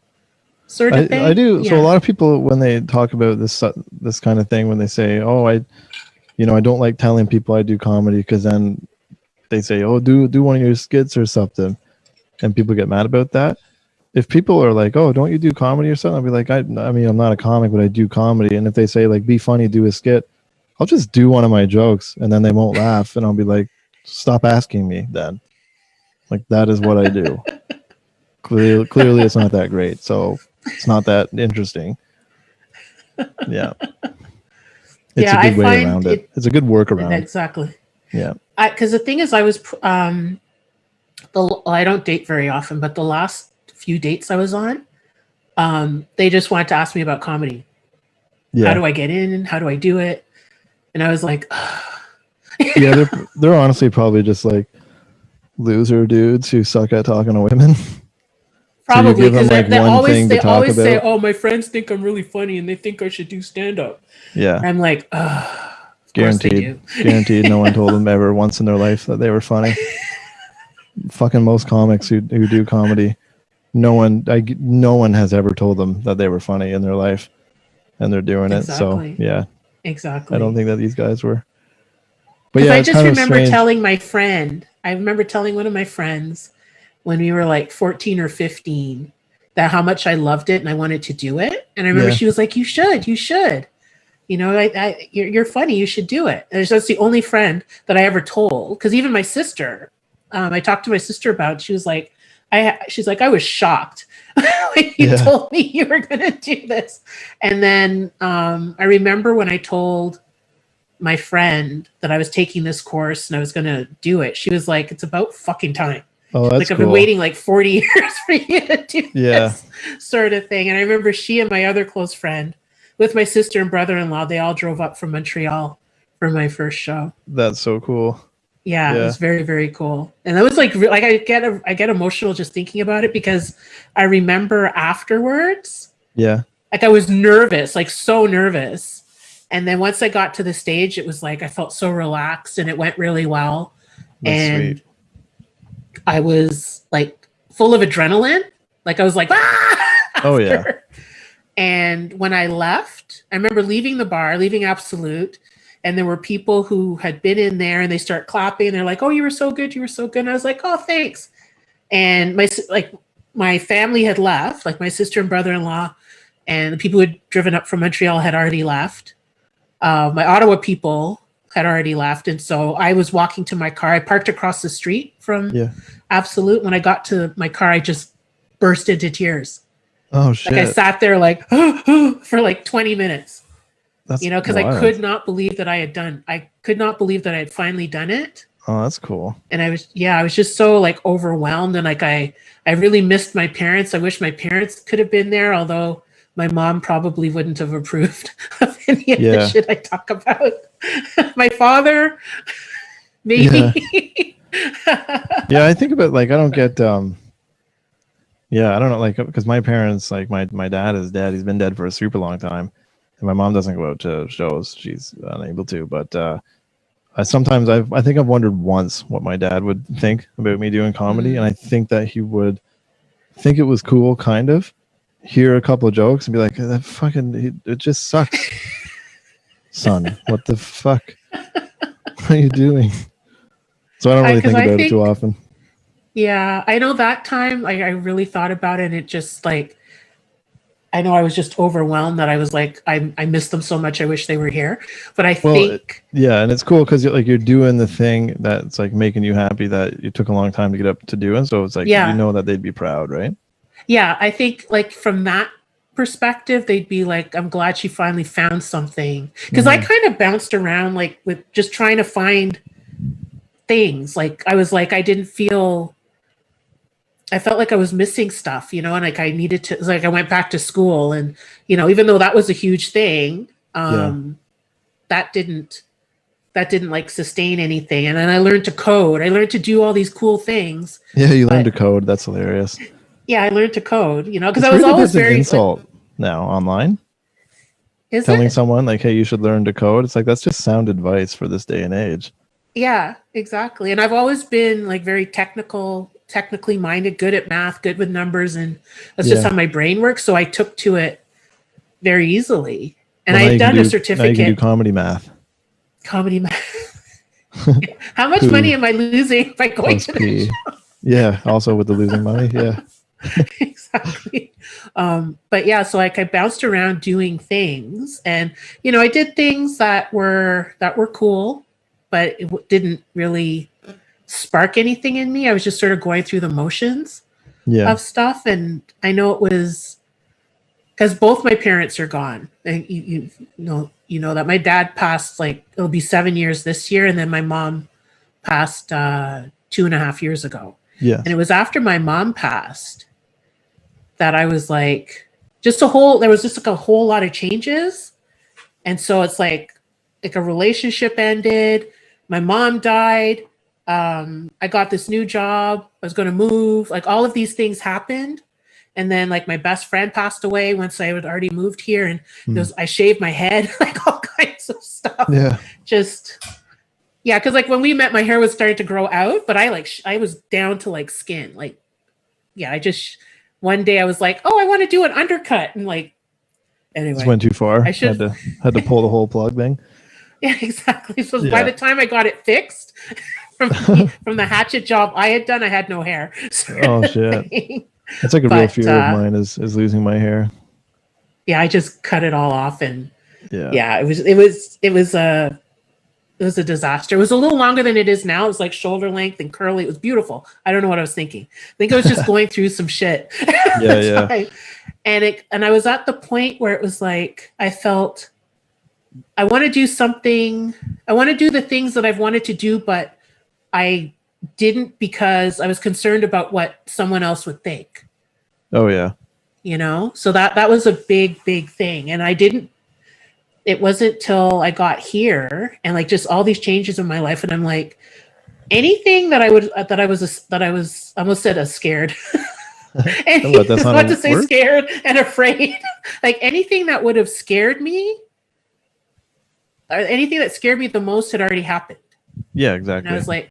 sort of thing. I do. Yeah. So a lot of people, when they talk about this kind of thing, when they say, oh, I don't like telling people I do comedy because then they say, oh, do one of your skits or something. And people get mad about that. If people are like, oh, don't you do comedy or something? I'll be like, I mean, I'm not a comic, but I do comedy. And if they say like, be funny, do a skit, I'll just do one of my jokes and then they won't laugh. And I'll be like, stop asking me then. Like, that is what I do. Clearly it's not that great. So it's not that interesting. Yeah. It's a good way around it. It's a good workaround. Exactly. Yeah. Because the thing is, I was, I don't date very often, but the last few dates I was on, they just wanted to ask me about comedy. Yeah. How do I get in? How do I do it? And I was like, Yeah, they're honestly probably just like loser dudes who suck at talking to women. probably give them, because like, they one always thing to they talk always say, about. "Oh, my friends think I'm really funny and they think I should do stand up." Yeah, I'm like, of course they do. guaranteed. No one told them ever once in their life that they were funny. Fucking most comics who do comedy, no one has ever told them that they were funny in their life, and they're doing it. So Exactly. yeah, Exactly. I don't think that these guys were. But Because yeah, I it's just kind of remember strange. I remember telling one of my friends when we were like 14 or 15 that how much I loved it and I wanted to do it. And I remember Yeah. she was like, you should. You know, you're funny. You should do it. And that's the only friend that I ever told. Because even my sister, I talked to my sister about it. She was like, she's like, I was shocked when you told me you were going to do this. And then I remember when I told my friend that I was taking this course and I was going to do it, she was like, it's about fucking time. Oh, that's like, I've been waiting like 40 years for you to do this sort of thing. And I remember she and my other close friend with my sister and brother-in-law, they all drove up from Montreal for my first show. That's so cool. Yeah, it was very, very cool. And that was like I get emotional just thinking about it because I remember afterwards, like I was nervous, like so nervous. And then once I got to the stage, it was like I felt so relaxed and it went really well. That's sweet. I was like full of adrenaline. Like I was like, oh yeah. And when I left, I remember leaving the bar, leaving Absolute, and there were people who had been in there and they start clapping. And they're like, oh, you were so good. You were so good. And I was like, oh, thanks. And my family had left, like my sister and brother-in-law and the people who had driven up from Montreal had already left. My Ottawa people had already left. And so I was walking to my car. I parked across the street from Absolute. When I got to my car, I just burst into tears. Oh, shit. Like I sat there like for like 20 minutes. That's because I could not believe that I had finally done it. Oh, that's cool. And I was just so like overwhelmed. And like, I really missed my parents. I wish my parents could have been there, although my mom probably wouldn't have approved of any of the shit I talk about. My father, maybe. Yeah, I think about like, I don't get, I don't know, like, because my parents, like my dad is dead. He's been dead for a super long time. And my mom doesn't go out to shows. She's unable to, but I think I've wondered once what my dad would think about me doing comedy. And I think that he would think it was cool, kind of hear a couple of jokes and be like, that fucking, it just sucks. Son, what the fuck? What are you doing? So I don't really think about it too often. Yeah, I know that time I really thought about it and it just like, I know I was just overwhelmed that I was like, I miss them so much. I wish they were here. But I think... and it's cool because you're doing the thing that's like making you happy that you took a long time to get up to do. And so it's like, you know that they'd be proud, right? Yeah, I think like from that perspective, they'd be like, I'm glad she finally found something. Because I kind of bounced around like with just trying to find things. Like I was like, I felt like I was missing stuff, and like I needed to, like I went back to school and, even though that was a huge thing, that didn't like sustain anything. And then I learned to code. I learned to do all these cool things. Yeah, you learned to code. That's hilarious. Yeah, I learned to code, because I was always very... an insult now online. Is telling someone like, hey, you should learn to code. It's like, that's just sound advice for this day and age. Yeah, exactly. And I've always been like very technically minded, good at math, good with numbers, and that's just how my brain works. So I took to it very easily. And I've done a certificate. Now you can do comedy math. How much money am I losing by going to the show? Yeah, also with the losing money. Yeah. Exactly. But yeah, so like I bounced around doing things, and I did things that were cool, but it didn't really spark anything in me. I was just sort of going through the motions of stuff. And I know it was because both my parents are gone. And you know that my dad passed, like it'll be 7 years this year. And then my mom passed 2.5 years ago. Yeah. And it was after my mom passed that I was like, there was just like a whole lot of changes. And so it's like, like a relationship ended. My mom died. I got this new job. I was going to move. Like all of these things happened. And then like my best friend passed away once I had already moved here, and I shaved my head, like all kinds of stuff. Yeah. Just, yeah. Cause like when we met, my hair was starting to grow out, but I was down to like skin. Like, yeah, one day I was like, oh, I want to do an undercut. And like, anyway. This went too far. I should had to pull the whole plug thing. Yeah, exactly. So by the time I got it fixed from the hatchet job I had done, I had no hair. Oh shit. That's like a real fear of mine is losing my hair. Yeah, I just cut it all off, and yeah, it was a disaster. It was a little longer than it is now. It was like shoulder length and curly. It was beautiful. I don't know what I was thinking. I think I was just going through some shit. Yeah. And I was at the point where it was like I felt I want to do something. I want to do the things that I've wanted to do, but I didn't because I was concerned about what someone else would think. Oh yeah. So that was a big thing. And it wasn't till I got here and like just all these changes in my life. And I'm like, anything that I almost said scared. And I was about to say scared and afraid. Like anything that would have scared me, or anything that scared me the most had already happened. Yeah, exactly. And I was like,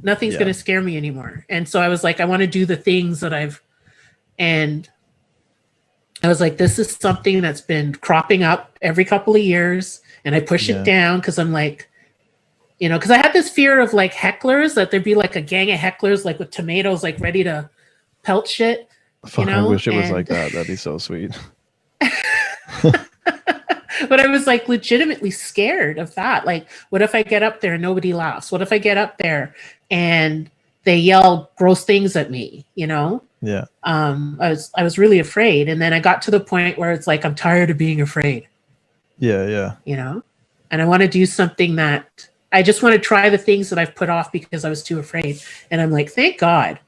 nothing's going to scare me anymore. And so I was like, I want to do the things that and I was like, this is something that's been cropping up every couple of years. And I push it down because I'm like, because I had this fear of like hecklers, that there'd be like a gang of hecklers, like with tomatoes, like ready to pelt shit. Fuck, I wish it was like that. That'd be so sweet. But I was like legitimately scared of that. Like, what if I get up there and nobody laughs? What if I get up there and they yell gross things at me? Yeah. I was really afraid. And then I got to the point where it's like, I'm tired of being afraid. Yeah. And I want to do something that I just want to try the things that I've put off because I was too afraid. And I'm like, thank God.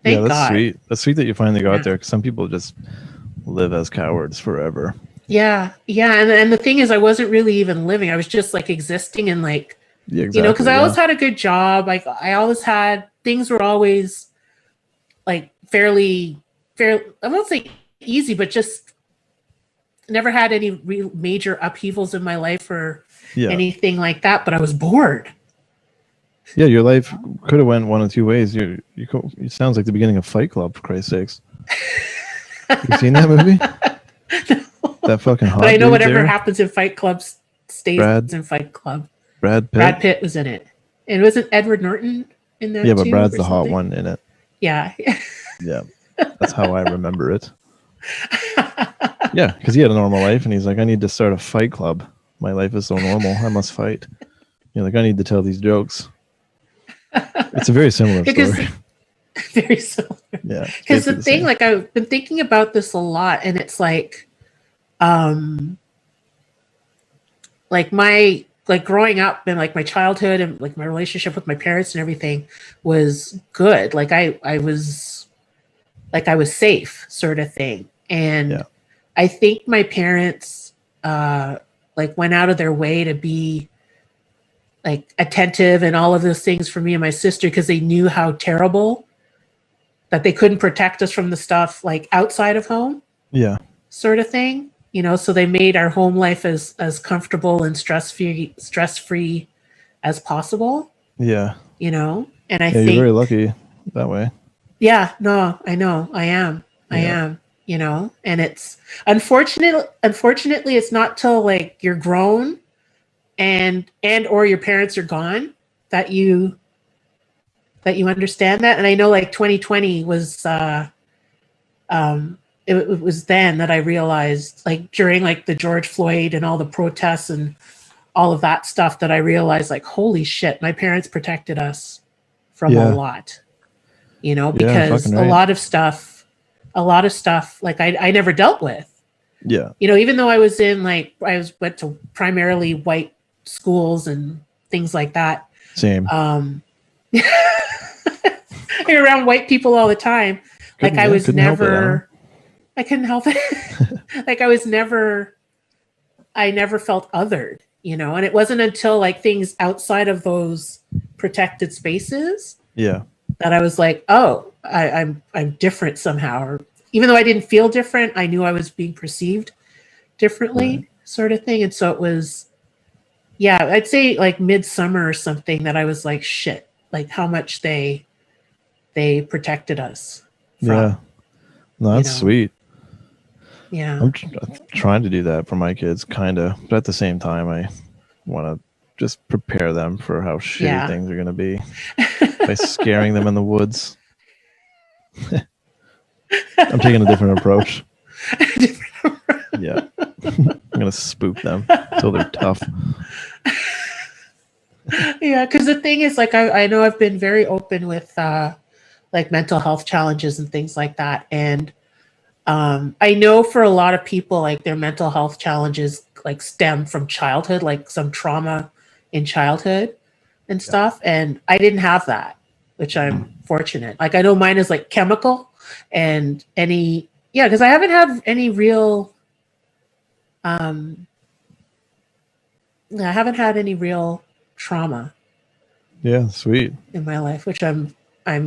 Thank God. Sweet. That's sweet that you finally got there, because some people just live as cowards forever. Yeah. And the thing is, I wasn't really even living. I was just like existing and like, because I always had a good job. Like I always had, things were always like fairly, I won't say easy, but just never had any real major upheavals in my life or anything like that. But I was bored. Yeah, your life could have went one of two ways. It sounds like the beginning of Fight Club, for Christ's sakes. You seen that movie? No. That fucking hot. But I know whatever happens in Fight Club stays in Fight Club. Brad Pitt was in it. And wasn't Edward Norton in there too? Yeah, but Brad's the hot one in it. Yeah. Yeah. That's how I remember it. Yeah, because he had a normal life and he's like, I need to start a Fight Club. My life is so normal. I must fight. Like, I need to tell these jokes. It's a very similar story. Very similar. Yeah. Because the thing, like, I've been thinking about this a lot, and it's like, growing up and like my childhood and like my relationship with my parents and everything was good. Like I was safe, sort of thing. And I think my parents went out of their way to be like attentive and all of those things for me and my sister, because they knew how terrible that they couldn't protect us from the stuff like outside of home. Yeah. Sort of thing. So they made our home life as comfortable and stress-free as possible. Yeah. And I think you're very lucky that way. Yeah, no, I know. I am. And it's unfortunately it's not till like you're grown and or your parents are gone that you understand that. And I know like 2020 was it was then that I realized, like during like the George Floyd and all the protests and all of that stuff, that I realized like, holy shit, my parents protected us from a lot, because a lot of stuff like I never dealt with. Yeah. Even though I was in went to primarily white schools and things like that. Same. You're around white people all the time. I couldn't help it. Like I never felt othered, you know, and it wasn't until like things outside of those protected spaces Yeah. that I was like, oh, I'm different somehow. Or even though I didn't feel different, I knew I was being perceived differently, Right. sort of thing. And so it was, yeah, I'd say like midsummer or something that I was like, shit, like how much they protected us from, Yeah. No, you that's know. sweet. Yeah. I'm trying to do that for my kids, kind of, but at the same time, I want to just prepare them for how shitty Yeah. things are going to be by scaring them in the woods. I'm taking a different approach. Yeah. I'm going to spook them until they're tough. Yeah, because the thing is, like, I know I've been very open with like mental health challenges and things like that. And I know for a lot of people, like their mental health challenges like stem from childhood, like some trauma in childhood and stuff. And I didn't have that, which I'm fortunate. Like I know mine is like chemical and because I haven't had any real I haven't had any real trauma Yeah, sweet. in my life, which I'm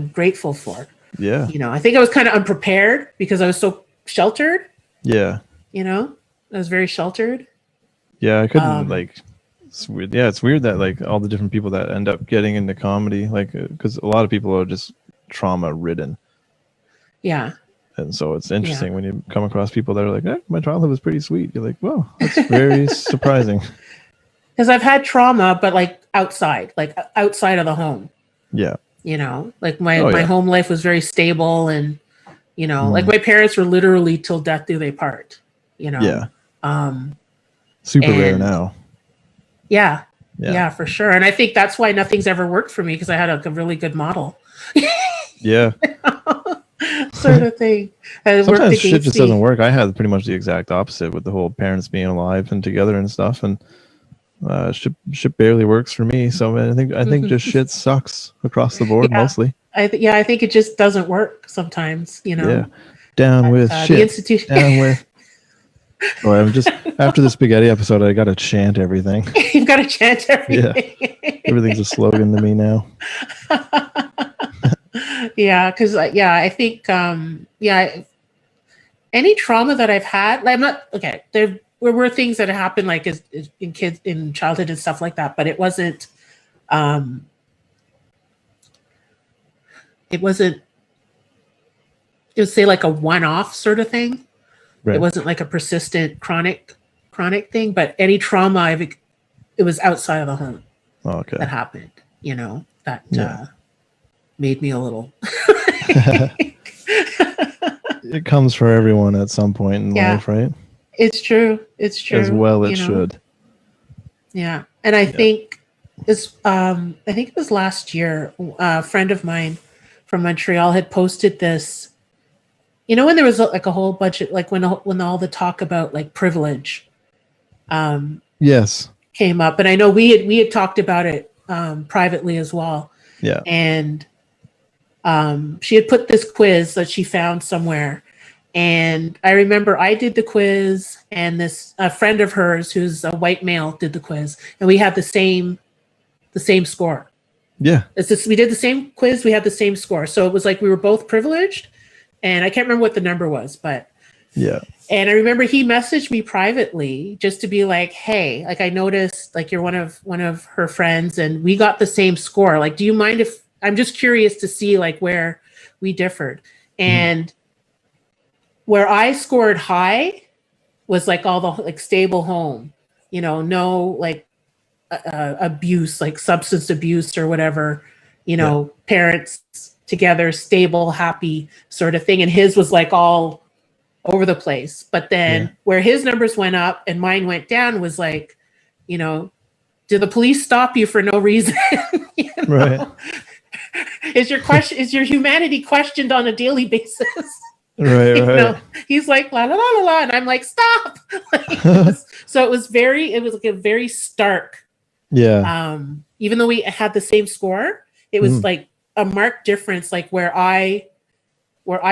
grateful for. Yeah. You know, I think I was kind of unprepared because I was so sheltered. Yeah. You know, I was very sheltered. Yeah, I couldn't like. It's weird. Yeah, it's weird that like all the different people that end up getting into comedy, like, because a lot of people are just trauma ridden. Yeah. And so it's interesting when you come across people that are like, my childhood was pretty sweet. You're like, well, that's very surprising. Because I've had trauma, but like outside of the home. Yeah. You know, like my home life was very stable, and you know, like my parents were literally till death do they part. You know. Yeah. Super rare now. Yeah, for sure. And I think that's why nothing's ever worked for me, because I had a really good model. Yeah. Sort of thing. Sometimes shit just doesn't work. I had pretty much the exact opposite with the whole parents being alive and together and stuff, and shit barely works for me. So I think just shit sucks across the board mostly. I think it just doesn't work sometimes. You know. Yeah. Down with shit. The institution. Down with. Oh, I'm just after the spaghetti episode, I got to chant everything. You've got to chant everything. Yeah. Everything's a slogan to me now. Yeah, because I think any trauma that I've had, like, I'm not okay. There were things that happened like as in kids in childhood and stuff like that, but it wasn't. It wasn't. It would say like a one-off sort of thing. Right. It wasn't like a persistent chronic thing, but any trauma it was outside of the home. Oh, okay. That happened, you know, that made me a little. It comes for everyone at some point in life, right? It's true. It's true. As well it should. Yeah. And I think it was last year, a friend of mine from Montreal had posted this. You know, when there was like a whole bunch of like when all the talk about like privilege yes, came up, and I know we had talked about it privately as well. Yeah. And she had put this quiz that she found somewhere, and I remember I did the quiz, and a friend of hers who's a white male did the quiz, and we had the same score. Yeah. We did the same quiz, we had the same score, so it was like we were both privileged. And I can't remember what the number was, but yeah. And I remember he messaged me privately just to be like, "Hey, like I noticed like you're one of her friends, and we got the same score. Like, do you mind if I'm just curious to see like where we differed?" And where I scored high was like all the like stable home, you know, no like abuse, like substance abuse or whatever, you know, parents together, stable, happy sort of thing. And his was like all over the place. But then where his numbers went up and mine went down was like, you know, do the police stop you for no reason? You know? Right. Is your humanity questioned on a daily basis? Right, right. Know? He's like, la la la la la, and I'm like, stop. So it was like a very stark. Yeah. Even though we had the same score, it was like a marked difference, like where I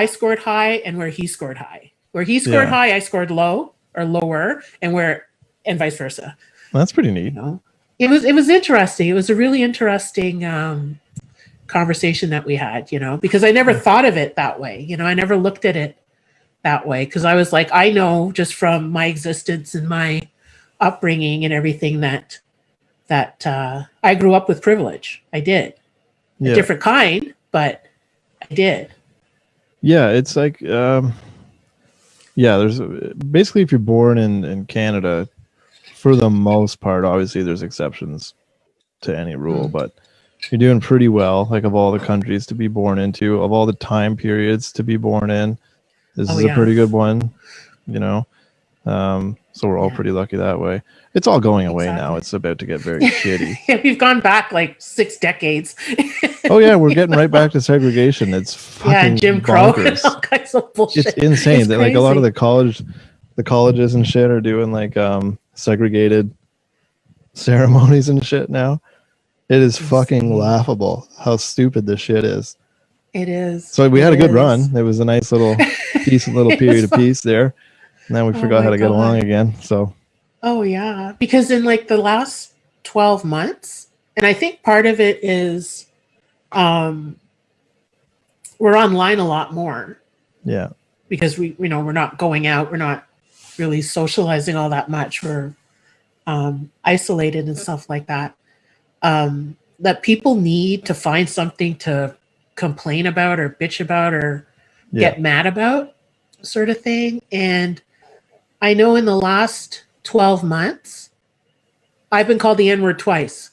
scored high and where he scored high. Where he scored high, I scored low or lower, and vice versa. That's pretty You neat. know, it was interesting. It was a really interesting conversation that we had, you know, because I never thought of it that way. You know, I never looked at it that way because I was like, I know just from my existence and my upbringing and everything that I grew up with privilege. I did. Yeah. A different kind, but I did. Yeah, it's like there's basically, if you're born in Canada, for the most part, obviously there's exceptions to any rule, but you're doing pretty well. Like, of all the countries to be born into, of all the time periods to be born in, this is a pretty good one, you know. So we're all pretty lucky that way. It's all going away now. It's about to get very shitty. Yeah, we've gone back like 6 decades. Oh yeah, we're getting right back to segregation. It's fucking Jim Crow and bonkers. all kinds of bullshit. It's insane. It's that like a lot of the colleges and shit are doing like segregated ceremonies and shit now. It is fucking laughable how stupid this shit is. It is. So we had a good run. It was a nice little decent little period of peace there. Now we forgot how to get along again. So oh yeah, because in like the last 12 months, and I think part of it is we're online a lot more. Yeah. Because we're not going out, we're not really socializing all that much. We're isolated and stuff like that. That people need to find something to complain about or bitch about or get mad about, sort of thing. And I know in the last 12 months, I've been called the N-word twice.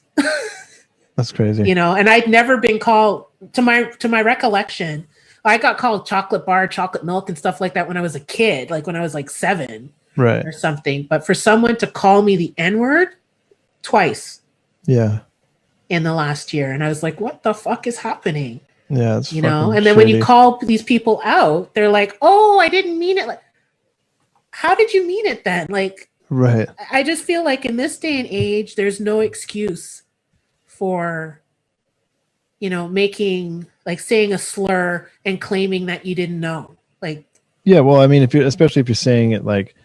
That's crazy. You know, and I'd never been called, to my recollection, I got called chocolate bar, chocolate milk and stuff like that when I was a kid, like when I was like 7 or something. But for someone to call me the N-word twice in the last year, and I was like, what the fuck is happening? Yeah, it's you know. And then when you call these people out, they're like, oh, I didn't mean it. Like, how did you mean it then? Like, I just feel like in this day and age, there's no excuse for, you know, making, like, saying a slur and claiming that you didn't know. Like, yeah, well, I mean, especially if you're saying it like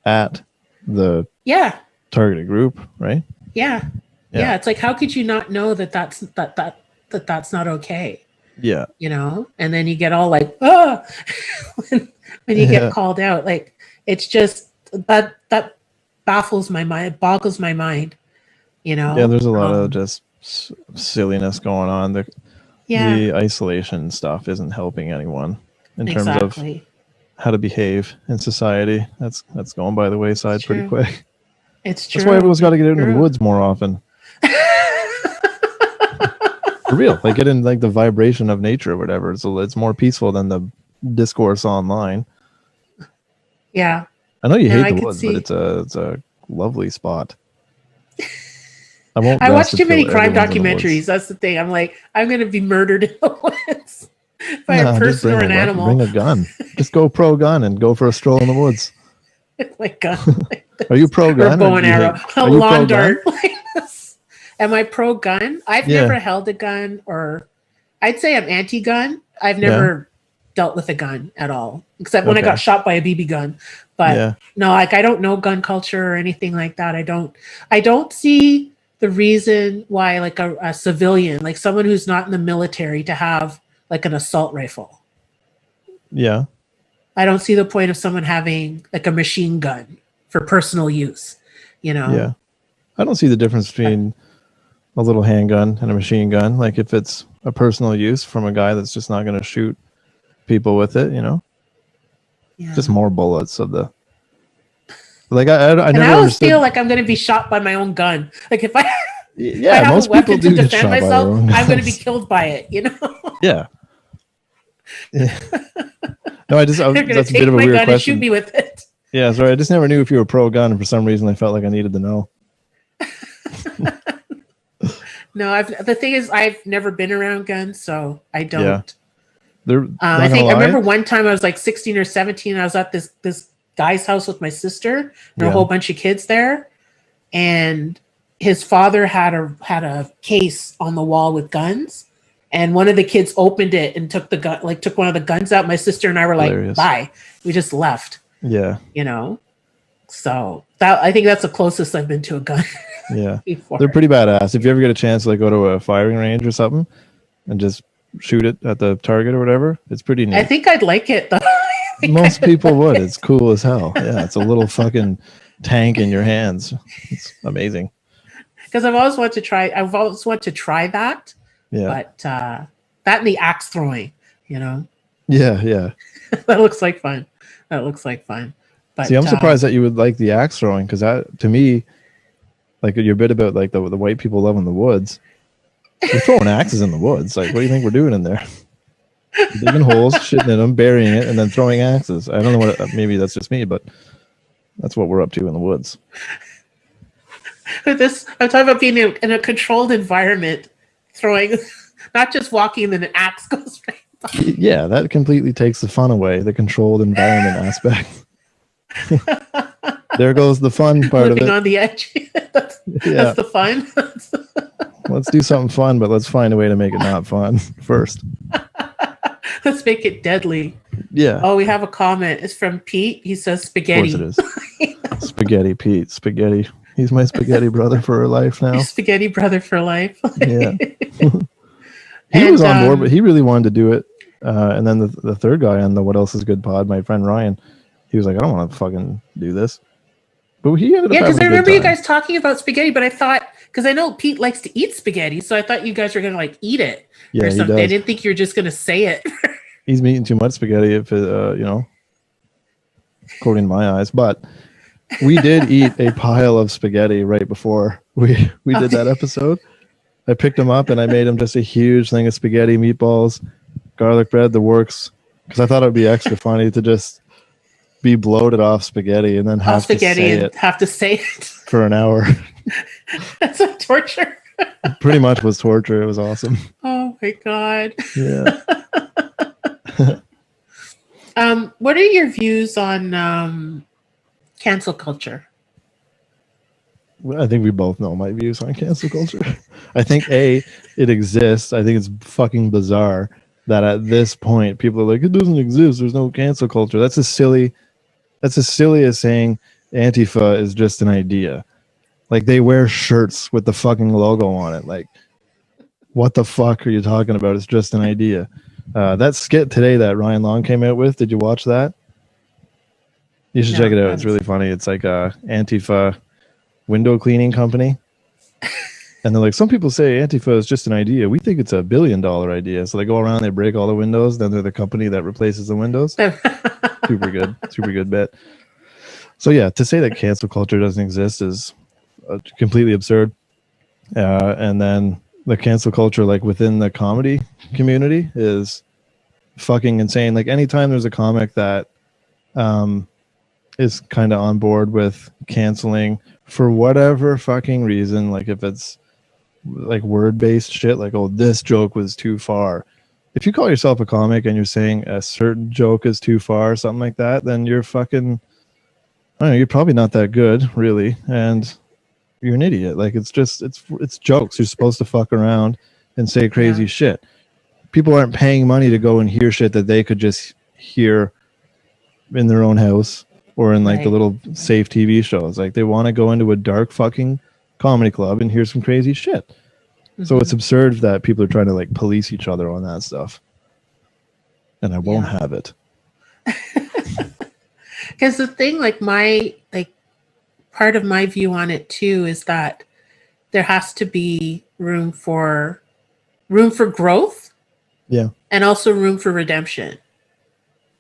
at the targeted group, right? Yeah, it's like, how could you not know that's not okay? Yeah, you know. And then you get all like, when you get called out. Like, it's just that baffles my mind, boggles my mind, you know. Yeah, there's a lot of just silliness going on. The isolation stuff isn't helping anyone in terms of how to behave in society. That's going by the wayside pretty quick. It's true. That's why everyone's got to get out into the woods more often. For real, like, get in like the vibration of nature or whatever. So it's more peaceful than the discourse online. Yeah, I know you hate the woods, but it's a lovely spot. I watch too many crime documentaries. That's the thing. I'm like, I'm going to be murdered in the woods by a person or an animal. Bring a gun. Just go pro gun and go for a stroll in the woods. Like gun. Are you pro gun? Or bow and arrow. A lawn dart. Like this. Am I pro gun? I've never held a gun, or I'd say I'm anti-gun. I've never dealt with a gun at all, except when I got shot by a BB gun. But no, like, I don't know gun culture or anything like that. I don't see the reason why, like, a civilian, like someone who's not in the military, to have like an assault rifle. Yeah. I don't see the point of someone having like a machine gun for personal use, you know? Yeah. I don't see the difference between a little handgun and a machine gun. Like, if it's a personal use from a guy that's just not going to shoot people with it, you know? Yeah. Just more bullets of the... Like, I never always feel like I'm going to be shot by my own gun. Like, if I have most a weapon people to do defend myself, I'm going to be killed by it, you know? Yeah. No, that's a bit of a weird question. And shoot me with it. Yeah, sorry. I just never knew if you were pro gun, and for some reason I felt like I needed to know. No, the thing is, I've never been around guns, so I don't. Yeah. I remember one time I was like 16 or 17. I was at this guy's house with my sister and a whole bunch of kids there, and his father had a case on the wall with guns, and one of the kids opened it and took one of the guns out. My sister and I were like, bye. We just left. Yeah. You know? So I think that's the closest I've been to a gun Yeah, before. they're pretty badass. If you ever get a chance to like go to a firing range or something and just shoot it at the target or whatever, it's pretty neat. I think I'd like it though. Most people would. It's cool as hell. Yeah, it's a little fucking tank in your hands. It's amazing. Because I've always wanted to try. I've always wanted to try that. Yeah. But that and the axe throwing, you know. Yeah, yeah. That looks like fun. That looks like fun. But see, I'm surprised that you would like the axe throwing, because that, to me, like your bit about like the white people loving the woods. We're throwing axes in the woods. Like, what do you think we're doing in there? Digging holes, shitting in them, burying it, and then throwing axes. I don't know what. Maybe that's just me, but that's what we're up to in the woods. I'm talking about being in a controlled environment, throwing, not just walking and then an axe goes right by. Yeah, that completely takes the fun away, the controlled environment aspect. There goes the fun part Living of it. on the edge. That's the fun. Let's do something fun, but let's find a way to make it not fun first. Let's make it deadly. Yeah. Oh, we have a comment. It's from Pete. He says spaghetti. Of course it is. Spaghetti Pete. Spaghetti. He's my spaghetti brother for life now. Spaghetti brother for life. Yeah. He was on board, but he really wanted to do it. And then the third guy on the What Else Is Good pod, my friend Ryan, he was like, I don't want to fucking do this. But he ended up because I having a good remember you time. guys talking about spaghetti, but I thought, because I know Pete likes to eat spaghetti, so I thought you guys were going to like eat it Yeah, or he something. I does. didn't think you were just going to say it. He's eating too much spaghetti, if it, you know, according to my eyes. But we did eat a pile of spaghetti right before we did that episode. I picked him up and I made him just a huge thing of spaghetti, meatballs, garlic bread, the works, because I thought it would be extra funny to just be bloated off spaghetti and then have to say it for an hour. That's a torture. It pretty much was torture. It was awesome. Oh my God. Yeah. What are your views on cancel culture? I think we both know my views on cancel culture. I think it exists. I think it's fucking bizarre that at this point people are like, it doesn't exist. There's no cancel culture. That's as silly as saying Antifa is just an idea. Like, they wear shirts with the fucking logo on it. Like, what the fuck are you talking about? It's just an idea. That skit today that Ryan Long came out with, did you watch that? You should check it out. It's really funny. It's like a Antifa window cleaning company. And they're like, some people say Antifa is just an idea. We think it's $1 billion idea. So they go around, they break all the windows. Then they're the company that replaces the windows. Super good bit. So yeah, to say that cancel culture doesn't exist is completely absurd. And then the cancel culture, like within the comedy community, is fucking insane. Like, anytime there's a comic that is kind of on board with canceling for whatever fucking reason, like if it's like word-based shit, like, oh, this joke was too far. If you call yourself a comic and you're saying a certain joke is too far, something like that, then you're fucking, I don't know, you're probably not that good, really, and you're an idiot. Like, it's just, it's jokes. You're supposed to fuck around and say crazy shit. People aren't paying money to go and hear shit that they could just hear in their own house or in like the little safe TV shows. Like, they want to go into a dark fucking comedy club and hear some crazy shit. Mm-hmm. So it's absurd that people are trying to like police each other on that stuff. And I won't have it. Because the thing, part of my view on it too is that there has to be room for growth. Yeah. And also room for redemption.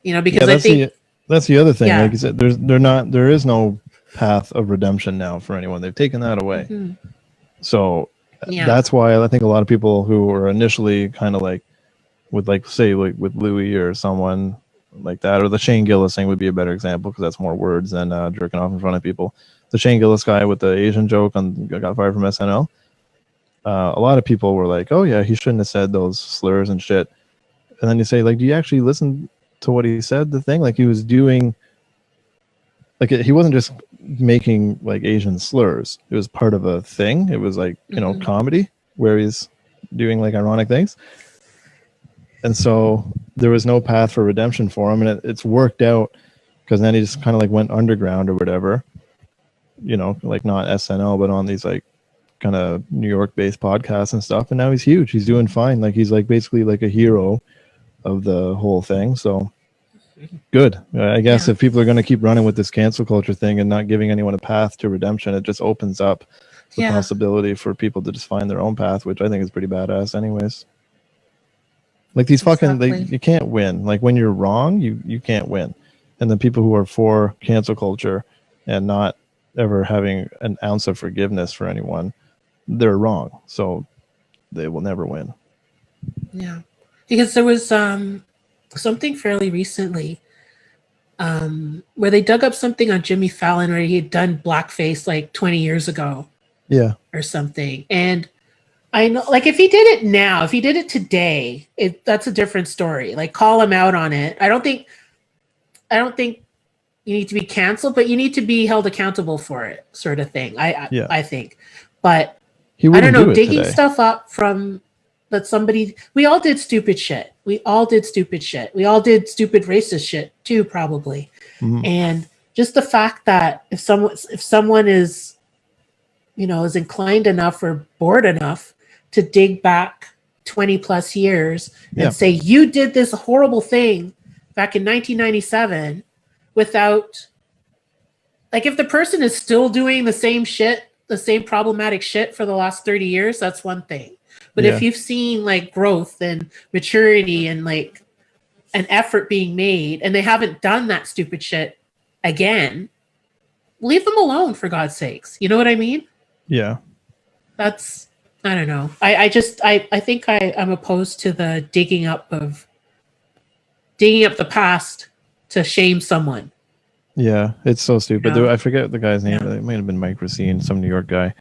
You know, because I think that's the other thing. Yeah. Like you said, there is no path of redemption now for anyone. They've taken that away. Mm-hmm. So that's why I think a lot of people who were initially kind of like with like, say, like with Louis or someone like that, or the Shane Gillis thing would be a better example because that's more words than jerking off in front of people. The Shane Gillis guy with the Asian joke got fired from SNL. A lot of people were like, oh yeah, he shouldn't have said those slurs and shit. And then you say, like, do you actually listen to what he said? The thing, like, he was doing, like, he wasn't just making like Asian slurs. It was part of a thing. It was like, you know, comedy where he's doing like ironic things. And so there was no path for redemption for him. And it's worked out because then he just kind of like went underground or whatever. you know, like not SNL, but on these like kind of New York based podcasts and stuff. And now he's huge. He's doing fine. Like he's like basically like a hero of the whole thing. So good. I guess Yeah. if people are going to keep running with this cancel culture thing and not giving anyone a path to redemption, it just opens up the Yeah. possibility for people to just find their own path, which I think is pretty badass anyways. Like these fucking, Exactly. you can't win. Like when you're wrong, you can't win. And the people who are for cancel culture and not ever having an ounce of forgiveness for anyone, they're wrong. So they will never win. Yeah. Because there was something fairly recently where they dug up something on Jimmy Fallon where he had done blackface like 20 years ago Yeah. or something. And I know, like, if he did it now, if he did it today, that's a different story. Like, call him out on it. I don't think you need to be canceled, but you need to be held accountable for it, sort of thing. I think, but He I don't wouldn't know, do it digging today. stuff up from that somebody. We all did stupid shit. We all did stupid shit. We all did stupid racist shit too, probably. Mhm. And just the fact that if someone is, you know, is inclined enough or bored enough to dig back 20 plus years Yeah. and say you did this horrible thing back in 1997 without, like, if the person is still doing the same shit, the same problematic shit for the last 30 years, that's one thing. But Yeah. if you've seen like growth and maturity and like an effort being made and they haven't done that stupid shit again, leave them alone, for God's sakes. You know what I mean? Yeah. That's, I don't know. I think I'm opposed to the digging up the past to shame someone. Yeah, it's so stupid. No. I forget the guy's name. Yeah. It might have been Mike Racine, some New York guy.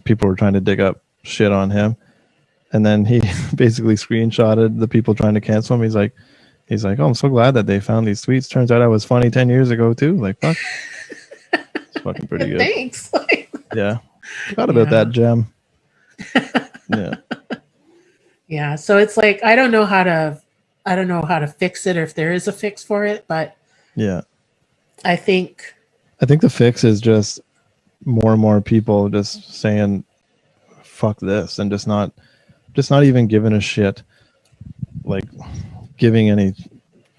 People were trying to dig up shit on him, and then he basically screenshotted the people trying to cancel him. He's like, "Oh, I'm so glad that they found these tweets. Turns out I was funny 10 years ago too." Like, fuck, it's fucking pretty good. Thanks. Yeah, forgot about that gem. Yeah, Yeah. So it's like I don't know how to fix it or if there is a fix for it, but yeah. I think the fix is just more and more people just saying fuck this and just not even giving a shit, like giving any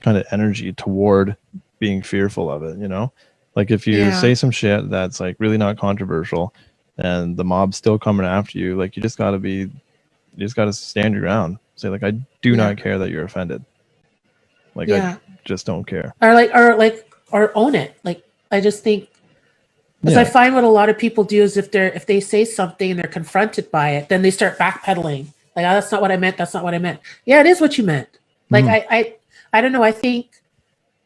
kind of energy toward being fearful of it, you know? Like if you say some shit that's like really not controversial and the mob's still coming after you, like you just got to stand your ground. Say like, I do not care that you're offended. Like I just don't care. Or own it. Like I just think, because I find what a lot of people do is if they say something and they're confronted by it, then they start backpedaling. Like, oh, that's not what I meant. That's not what I meant. Yeah, it is what you meant. Like I don't know. I think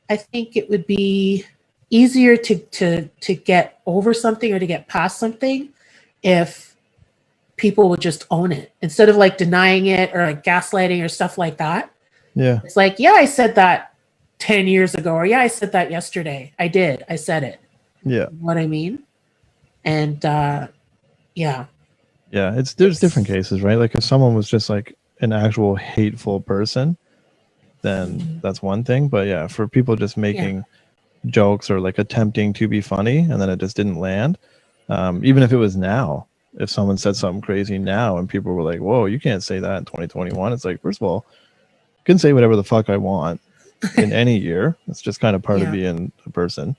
it would be easier to get over something or to get past something if people would just own it instead of like denying it or like gaslighting or stuff like that. Yeah. It's like, yeah, I said that 10 years ago, or yeah, I said that yesterday. I said it. Yeah. You know what I mean? And yeah. Yeah, there's different cases, right? Like if someone was just like an actual hateful person, then that's one thing. But yeah, for people just making jokes or like attempting to be funny and then it just didn't land, even if it was now, if someone said something crazy now and people were like, whoa, you can't say that in 2021. It's like, first of all, I can say whatever the fuck I want in any year. It's just kind of part of being a person.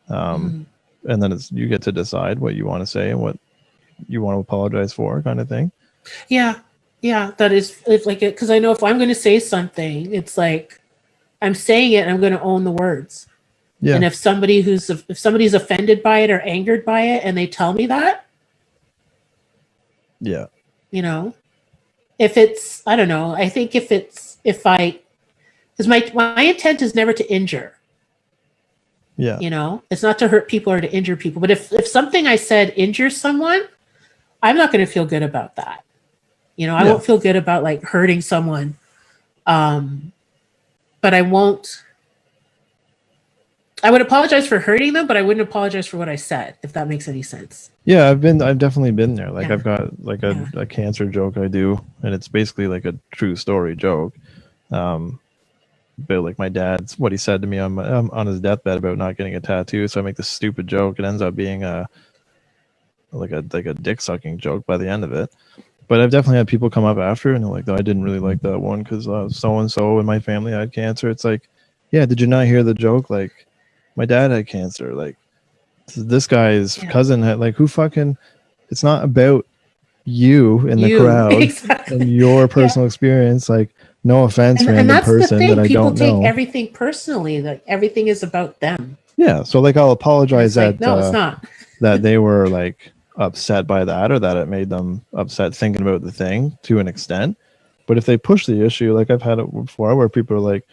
And then you get to decide what you want to say and what you want to apologize for, kind of thing. Yeah, that is, if like it, because I know if I'm going to say something, it's like I'm saying it and I'm going to own the words. Yeah. And if somebody's offended by it or angered by it and they tell me that, yeah, you know, if it's, I don't know, I think because my intent is never to injure. Yeah. You know, it's not to hurt people or to injure people. But if something I said injures someone, I'm not going to feel good about that. You know, I won't feel good about like hurting someone. But I would apologize for hurting them, but I wouldn't apologize for what I said, if that makes any sense. Yeah, I've definitely been there. Like I've got like a cancer joke I do, and it's basically like a true story joke. about like my dad's what he said to me on his deathbed about not getting a tattoo. So I make this stupid joke. It ends up being like a dick sucking joke by the end of it. But I've definitely had people come up after and they're like, "Oh, I didn't really like that one because so and so in my family had cancer." It's like, yeah, did you not hear the joke? Like, my dad had cancer. Like, this guy's cousin had, like, who fucking? It's not about you in the crowd exactly. and your personal experience. Like, no offense, And random that's person the thing. that I People don't take know. everything personally. Like everything is about them. Yeah, so like I'll apologize Like, no, it's not. that they were like upset by that or that it made them upset thinking about the thing to an extent. But if they push the issue, like I've had it before where people are like,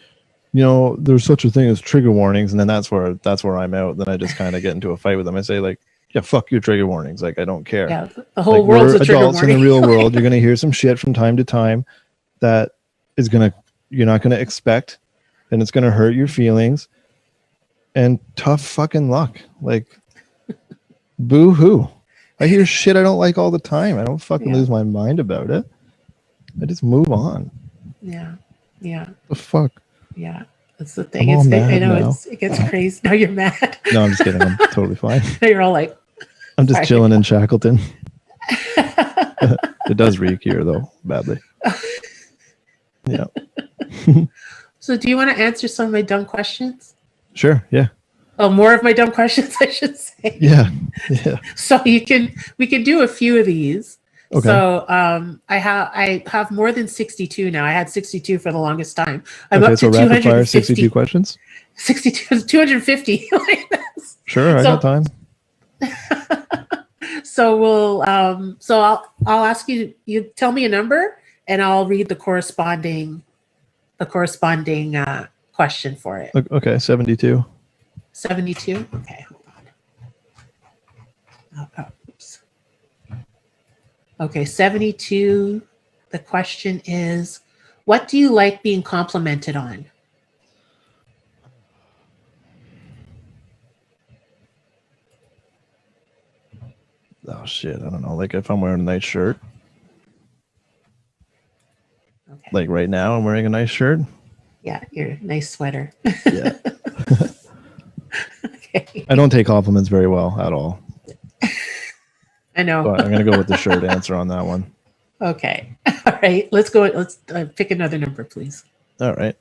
you know, there's such a thing as trigger warnings, and then that's where I'm out. Then I just kind of get into a fight with them. I say like, yeah, fuck your trigger warnings. Like, I don't care. Yeah, the whole like, world's we're a trigger adults warning. in the real world. You're gonna hear some shit from time to time that is you're not gonna expect, and it's gonna hurt your feelings. And tough fucking luck. Like, boo hoo. I hear shit I don't like all the time. I don't fucking lose my mind about it. I just move on. Yeah. Yeah. The fuck? Yeah. That's the thing. I'm all mad I know now. it gets crazy. Now you're mad. No, I'm just kidding. I'm totally fine. Now you're all like, I'm just chilling in Shackleton. It does reek here though, badly. Yeah. So do you want to answer some of my dumb questions? Sure, yeah. Oh, more of my dumb questions, I should say. Yeah. Yeah. So we can do a few of these. Okay. So I have more than 62 now. I had 62 for the longest time. I'm up to so rapid fire 250. 62 questions? 62, 250. Sure, I got time. So we'll so I'll ask you tell me a number and I'll read the corresponding question for it. Okay, 72. 72. Okay, hold on. Oops. Okay, 72. The question is, what do you like being complimented on? Oh shit, I don't know. Like if I'm wearing a nice shirt. Okay. Like right now I'm wearing a nice shirt. Yeah, your nice sweater. Yeah. Okay. I don't take compliments very well at all. I know. So I'm going to go with the shirt answer on that one. Okay. All right. Let's go. Let's pick another number, please. All right.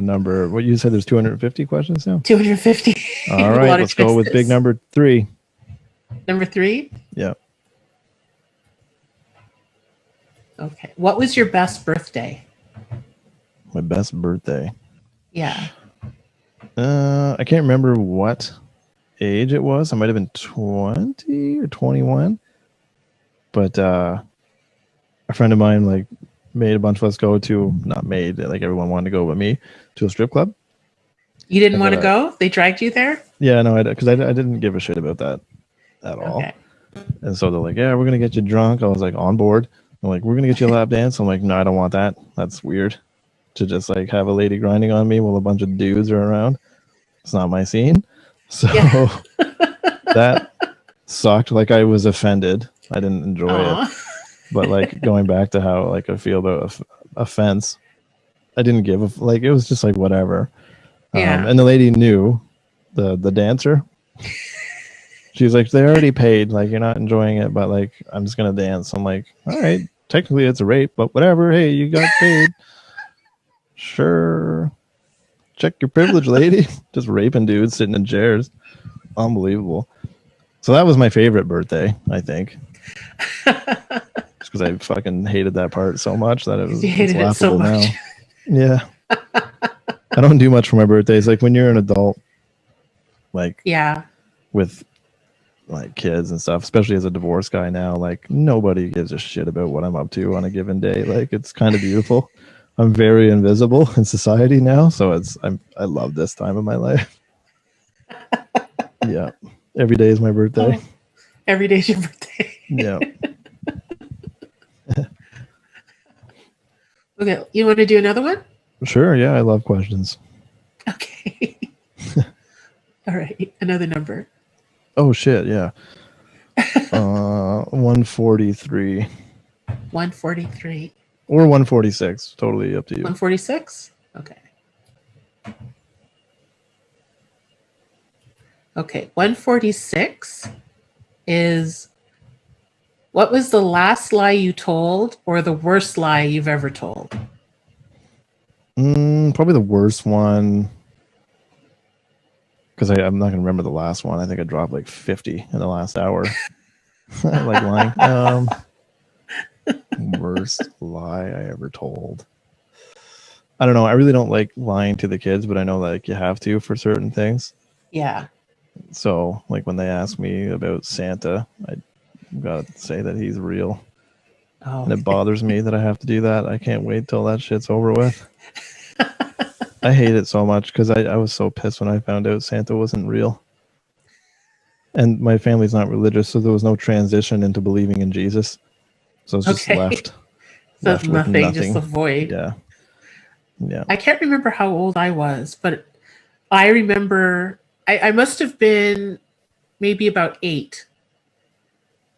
Number, what you said, there's 250 questions now? 250. All right. Let's go with big number 3. Number 3? Yeah. Okay. What was your best birthday? My best birthday. Yeah. I can't remember what age it was. I might have been 20 or 21. But a friend of mine like made a bunch of us go to, not made, like everyone wanted to go with me, to a strip club. You didn't want to go? They dragged you there? Yeah, no, because I didn't give a shit about that at all. Okay. And so they're like, yeah, we're going to get you drunk. I was like, on board. I'm like, we're going to get you a lap dance. I'm like, no, I don't want that. That's weird. To just like have a lady grinding on me while a bunch of dudes are around. It's not my scene. So that sucked. Like I was offended. I didn't enjoy it. But like going back to how like I feel about offense, I didn't give a like. It was just like whatever. Yeah. And the lady knew the dancer. She was like, they already paid. Like you're not enjoying it, but like I'm just gonna dance. I'm like, all right. Technically it's a rape, but whatever. Hey, you got paid. Sure. Check your privilege, lady. Just raping dudes sitting in chairs. Unbelievable. So that was my favorite birthday, I think. Just because I fucking hated that part so much that it's laughable now. Yeah. I don't do much for my birthdays. Like when you're an adult, like with like kids and stuff, especially as a divorced guy now, like nobody gives a shit about what I'm up to on a given day. Like it's kind of beautiful. I'm very invisible in society now, so I love this time of my life. Yeah. Every day is my birthday. Oh, every day's your birthday. Yeah. Okay. You want to do another one? Sure, yeah, I love questions. Okay. All right. Another number. Oh shit, yeah. 143. 143. Or 146. Totally up to you. 146? Okay. Okay, 146 is, what was the last lie you told or the worst lie you've ever told? Probably the worst one, because I'm not going to remember the last one. I think I dropped like 50 in the last hour. I like lying. Worst lie I ever told. I don't know. I really don't like lying to the kids, but I know like you have to for certain things. Yeah. So like when they ask me about Santa, I gotta say that he's real. Oh. And it bothers me that I have to do that. I can't wait till that shit's over with. I hate it so much because I was so pissed when I found out Santa wasn't real. And my family's not religious, so there was no transition into believing in Jesus. So it's just left. So left with nothing, just a void. Yeah. Yeah. I can't remember how old I was, but I remember I must have been maybe about 8.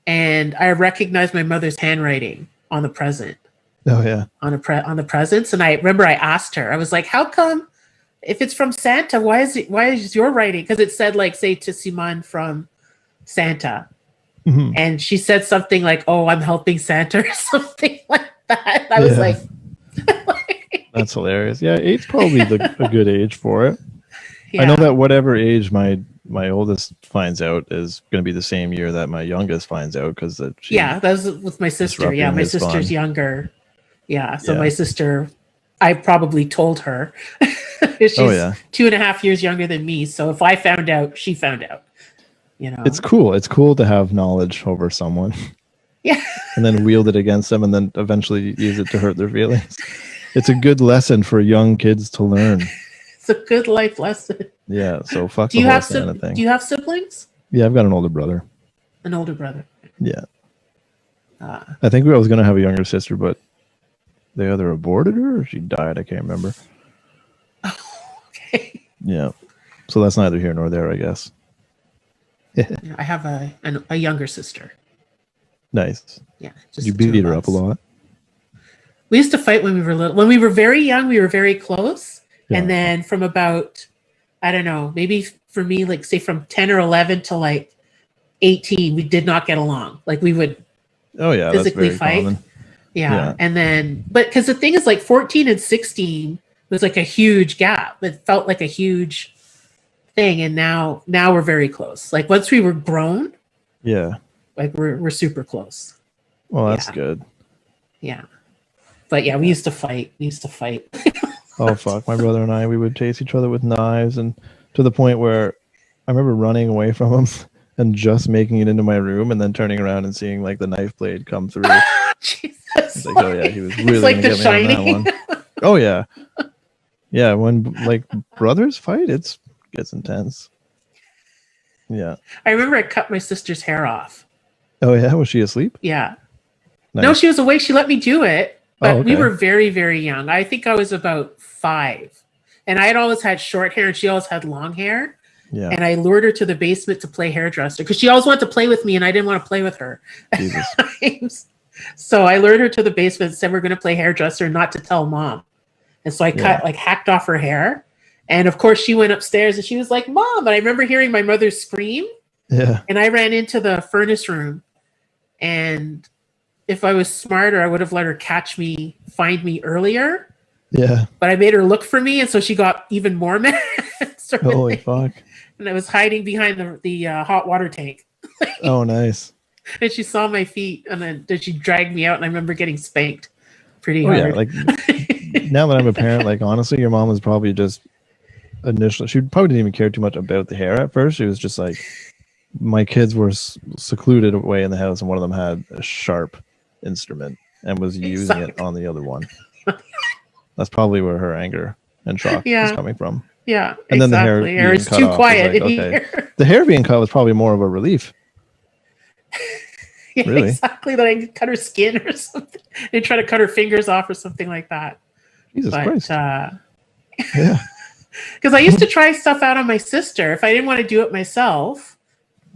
And I recognized my mother's handwriting on the present. Oh yeah. On the presents. And I remember I asked her, I was like, how come if it's from Santa, why is your writing? Because it said like, say, to Simon from Santa. Mm-hmm. And she said something like, oh, I'm helping Santa or something like that. I was like, that's hilarious. Yeah, 8's probably a good age for it. Yeah. I know that whatever age my oldest finds out is going to be the same year that my youngest finds out, because that was with my sister. Yeah, my sister's younger. Yeah, so my sister, I probably told her. She's 2.5 years younger than me. So if I found out, she found out. You know, it's cool. It's cool to have knowledge over someone. Yeah. And then wield it against them, and then eventually use it to hurt their feelings. It's a good lesson for young kids to learn. It's a good life lesson. Yeah. So fuck the whole Santa thing. Do you have siblings? Yeah, I've got an older brother. An older brother. Yeah. I think I was going to have a younger sister, but they either aborted her or she died. I can't remember. Oh, okay. Yeah. So that's neither here nor there, I guess. I have a younger sister. Nice. Yeah. Did you beat her up a lot? We used to fight when we were little. When we were very young, we were very close. Yeah. And then from about, I don't know, maybe for me, like say from 10 or 11 to like 18, we did not get along. Like we would physically fight. Common. Yeah. And then, but because the thing is like 14 and 16 was like a huge gap. It felt like a huge thing. And now we're very close. Like once we were grown. Yeah. Like we're super close. Well, that's good. Yeah. But yeah, we used to fight. Oh, fuck. My brother and I, we would chase each other with knives, and to the point where I remember running away from him and just making it into my room and then turning around and seeing like the knife blade come through. Jesus. Like, oh, yeah, he was really like going to get me on that one. Oh, yeah. Yeah, when like brothers fight, it gets intense. Yeah. I remember I cut my sister's hair off. Oh, yeah? Was she asleep? Yeah. Nice. No, she was awake. She let me do it. But we were very, very young. I think I was about 5. And I had always had short hair and she always had long hair. Yeah. And I lured her to the basement to play hairdresser because she always wanted to play with me and I didn't want to play with her. Jesus. So I lured her to the basement and said we're going to play hairdresser, not to tell mom. And so I hacked off her hair. And of course she went upstairs and she was like, Mom. And I remember hearing my mother scream. Yeah. And I ran into the furnace room, and if I was smarter, I would have let her find me earlier. Yeah. But I made her look for me, and so she got even more mad. Holy fuck. And I was hiding behind the hot water tank. Oh, nice. And she saw my feet, and then she dragged me out, and I remember getting spanked pretty hard. Yeah, like now that I'm a parent, like honestly, your mom was probably just initially, she probably didn't even care too much about the hair at first. She was just like, my kids were secluded away in the house, and one of them had a sharp instrument and was using it on the other one. That's probably where her anger and shock is coming from. Yeah, and then the hair it's too quiet in here. The hair being cut was probably more of a relief. Yeah, really? Exactly. That I could cut her skin or something. They try to cut her fingers off or something like that. Jesus Christ. Yeah. Because I used to try stuff out on my sister if I didn't want to do it myself.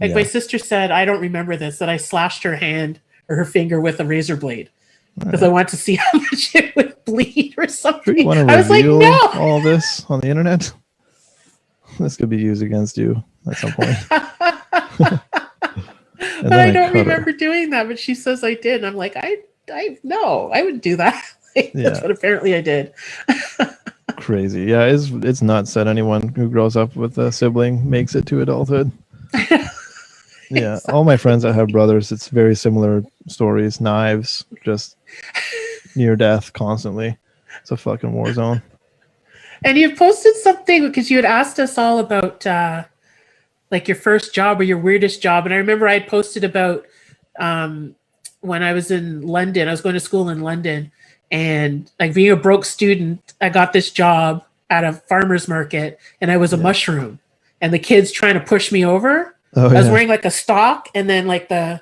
Like my sister said, I don't remember this, that I slashed her hand or her finger with a razor blade. because I want to see how much it would bleed or something. Sure you want to I was like, reveal no. all this on the internet? This could be used against you at some point. But I don't remember doing that. But she says I did, and I'm like, I no, I wouldn't do that. That's what apparently I did. Crazy. Yeah, it's nuts that anyone who grows up with a sibling makes it to adulthood. Yeah, all my friends that have brothers, it's very similar stories. Knives, just near death constantly. It's a fucking war zone. And you posted something because you had asked us all about like your first job or your weirdest job. And I remember I had posted about when I was in London. I was going to school in London, and like being a broke student, I got this job at a farmer's market, and I was a mushroom, and the kids trying to push me over. I was wearing like a stock and then like the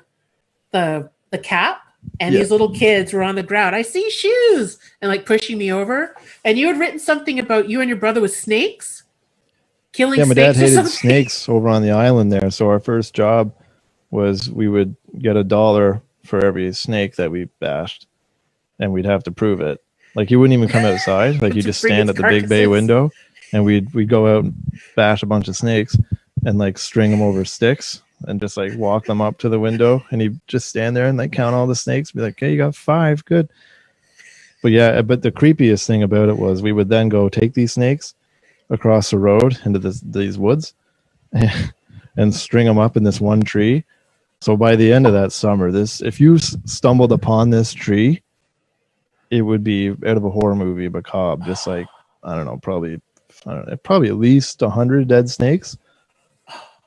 cap, and these little kids were on the ground. I see shoes, and like pushing me over. And you had written something about you and your brother with snakes, killing snakes. Yeah, my dad hated snakes over on the island there. So our first job was we would get $1 for every snake that we bashed, and we'd have to prove it. Like you wouldn't even come outside. Like you just stand at the big bay window, and we'd go out and bash a bunch of snakes and like string them over sticks and just like walk them up to the window, and he'd just stand there and like count all the snakes, be like, "Okay, you got 5, good." But yeah, but the creepiest thing about it was we would then go take these snakes across the road into these woods and string them up in this one tree. So by the end of that summer, if you stumbled upon this tree, it would be out of a horror movie, macabre. Just like probably at least 100 dead snakes.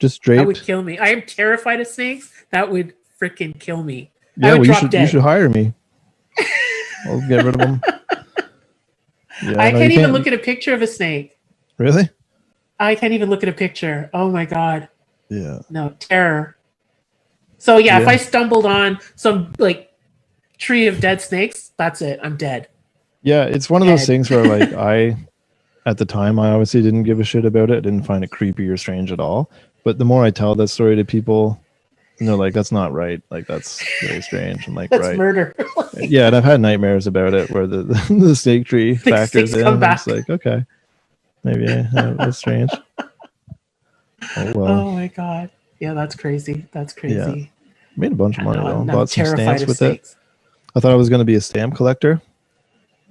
Just draped. That would kill me. I am terrified of snakes. That would freaking kill me. Yeah, well, you should hire me. I'll get rid of them. Yeah, I can't even look at a picture of a snake. Really? I can't even look at a picture. Oh my God. Yeah. No, terror. So yeah, if I stumbled on some like tree of dead snakes, that's it. I'm dead. Yeah, it's one of those things where like at the time, I obviously didn't give a shit about it. I didn't find it creepy or strange at all. But the more I tell that story to people, and they're like, "That's not right. Like that's really strange." I'm like, that's right, murder. Yeah, and I've had nightmares about it where the snake tree factors in. It's like, okay, maybe that's strange. Oh well. Oh my God. Yeah, that's crazy. That's crazy. Yeah. Made a bunch of money though. Bought some stamps with snakes. it. I thought I was going to be a stamp collector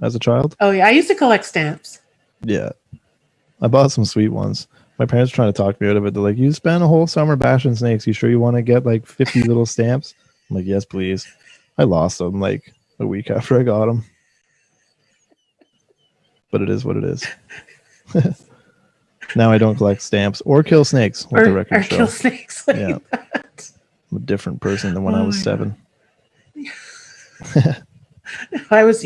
as a child. Oh yeah, I used to collect stamps. Yeah, I bought some sweet ones. My parents were trying to talk me out of it. They're like, "You spent a whole summer bashing snakes. You sure you want to get like 50 little stamps?" I'm like, "Yes, please." I lost them like a week after I got them. But it is what it is. Now I don't collect stamps or kill snakes. Let the record show. Kill snakes. Like yeah, that. I'm a different person than when I was 7. I was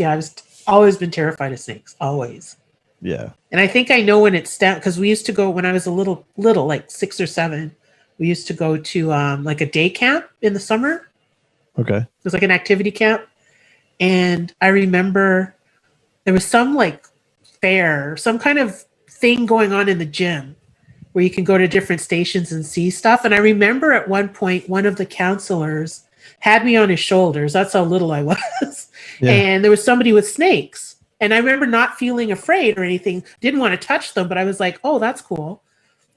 always been terrified of snakes. Always. Yeah. And I think I know when it's down because we used to go when I was a little, like 6 or 7. We used to go to like a day camp in the summer. Okay. It was like an activity camp, and I remember there was some like fair, some kind of thing going on in the gym where you can go to different stations and see stuff. And I remember at one point, one of the counselors had me on his shoulders. That's how little I was. Yeah. And there was somebody with snakes. And I remember not feeling afraid or anything, didn't want to touch them, but I was like, oh, that's cool.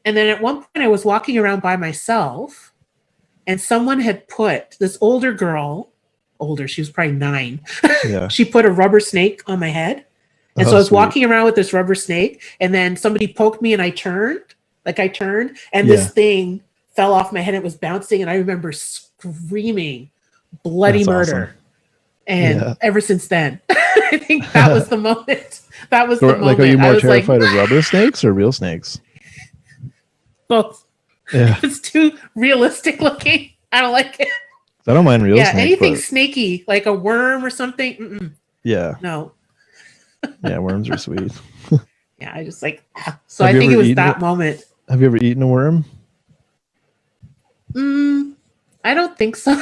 And then at one point I was walking around by myself, and someone had put this older girl, she was probably 9. Yeah. She put a rubber snake on my head. And so I was walking around with this rubber snake, and then somebody poked me and I turned, and this thing fell off my head. It was bouncing, and I remember screaming bloody murder. Awesome. And ever since then, I think that was the moment. That was the moment. Like, are you more terrified of rubber snakes or real snakes? Both. Yeah. It's too realistic looking. I don't like it. I don't mind real snakes. Yeah, anything snaky, like a worm or something. Mm-mm. Yeah. No. Yeah, worms are sweet. Yeah, I just like. So I think it was that moment. Have you ever eaten a worm? I don't think so.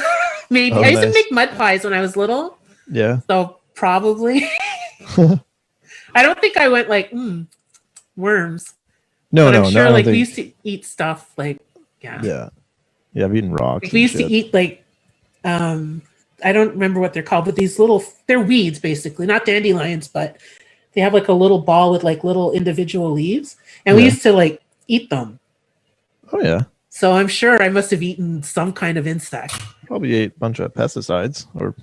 Maybe. I used to make mud pies when I was little. Yeah. So probably. I don't think I went like, worms. No, but I'm sure like we used to eat stuff like, Yeah. Yeah, I've eaten rocks. Like we used to eat like the I don't remember what they're called, but they're weeds basically, not dandelions, but they have like a little ball with like little individual leaves. And we used to like eat them. Oh yeah. So I'm sure I must have eaten some kind of insect. Probably ate a bunch of pesticides or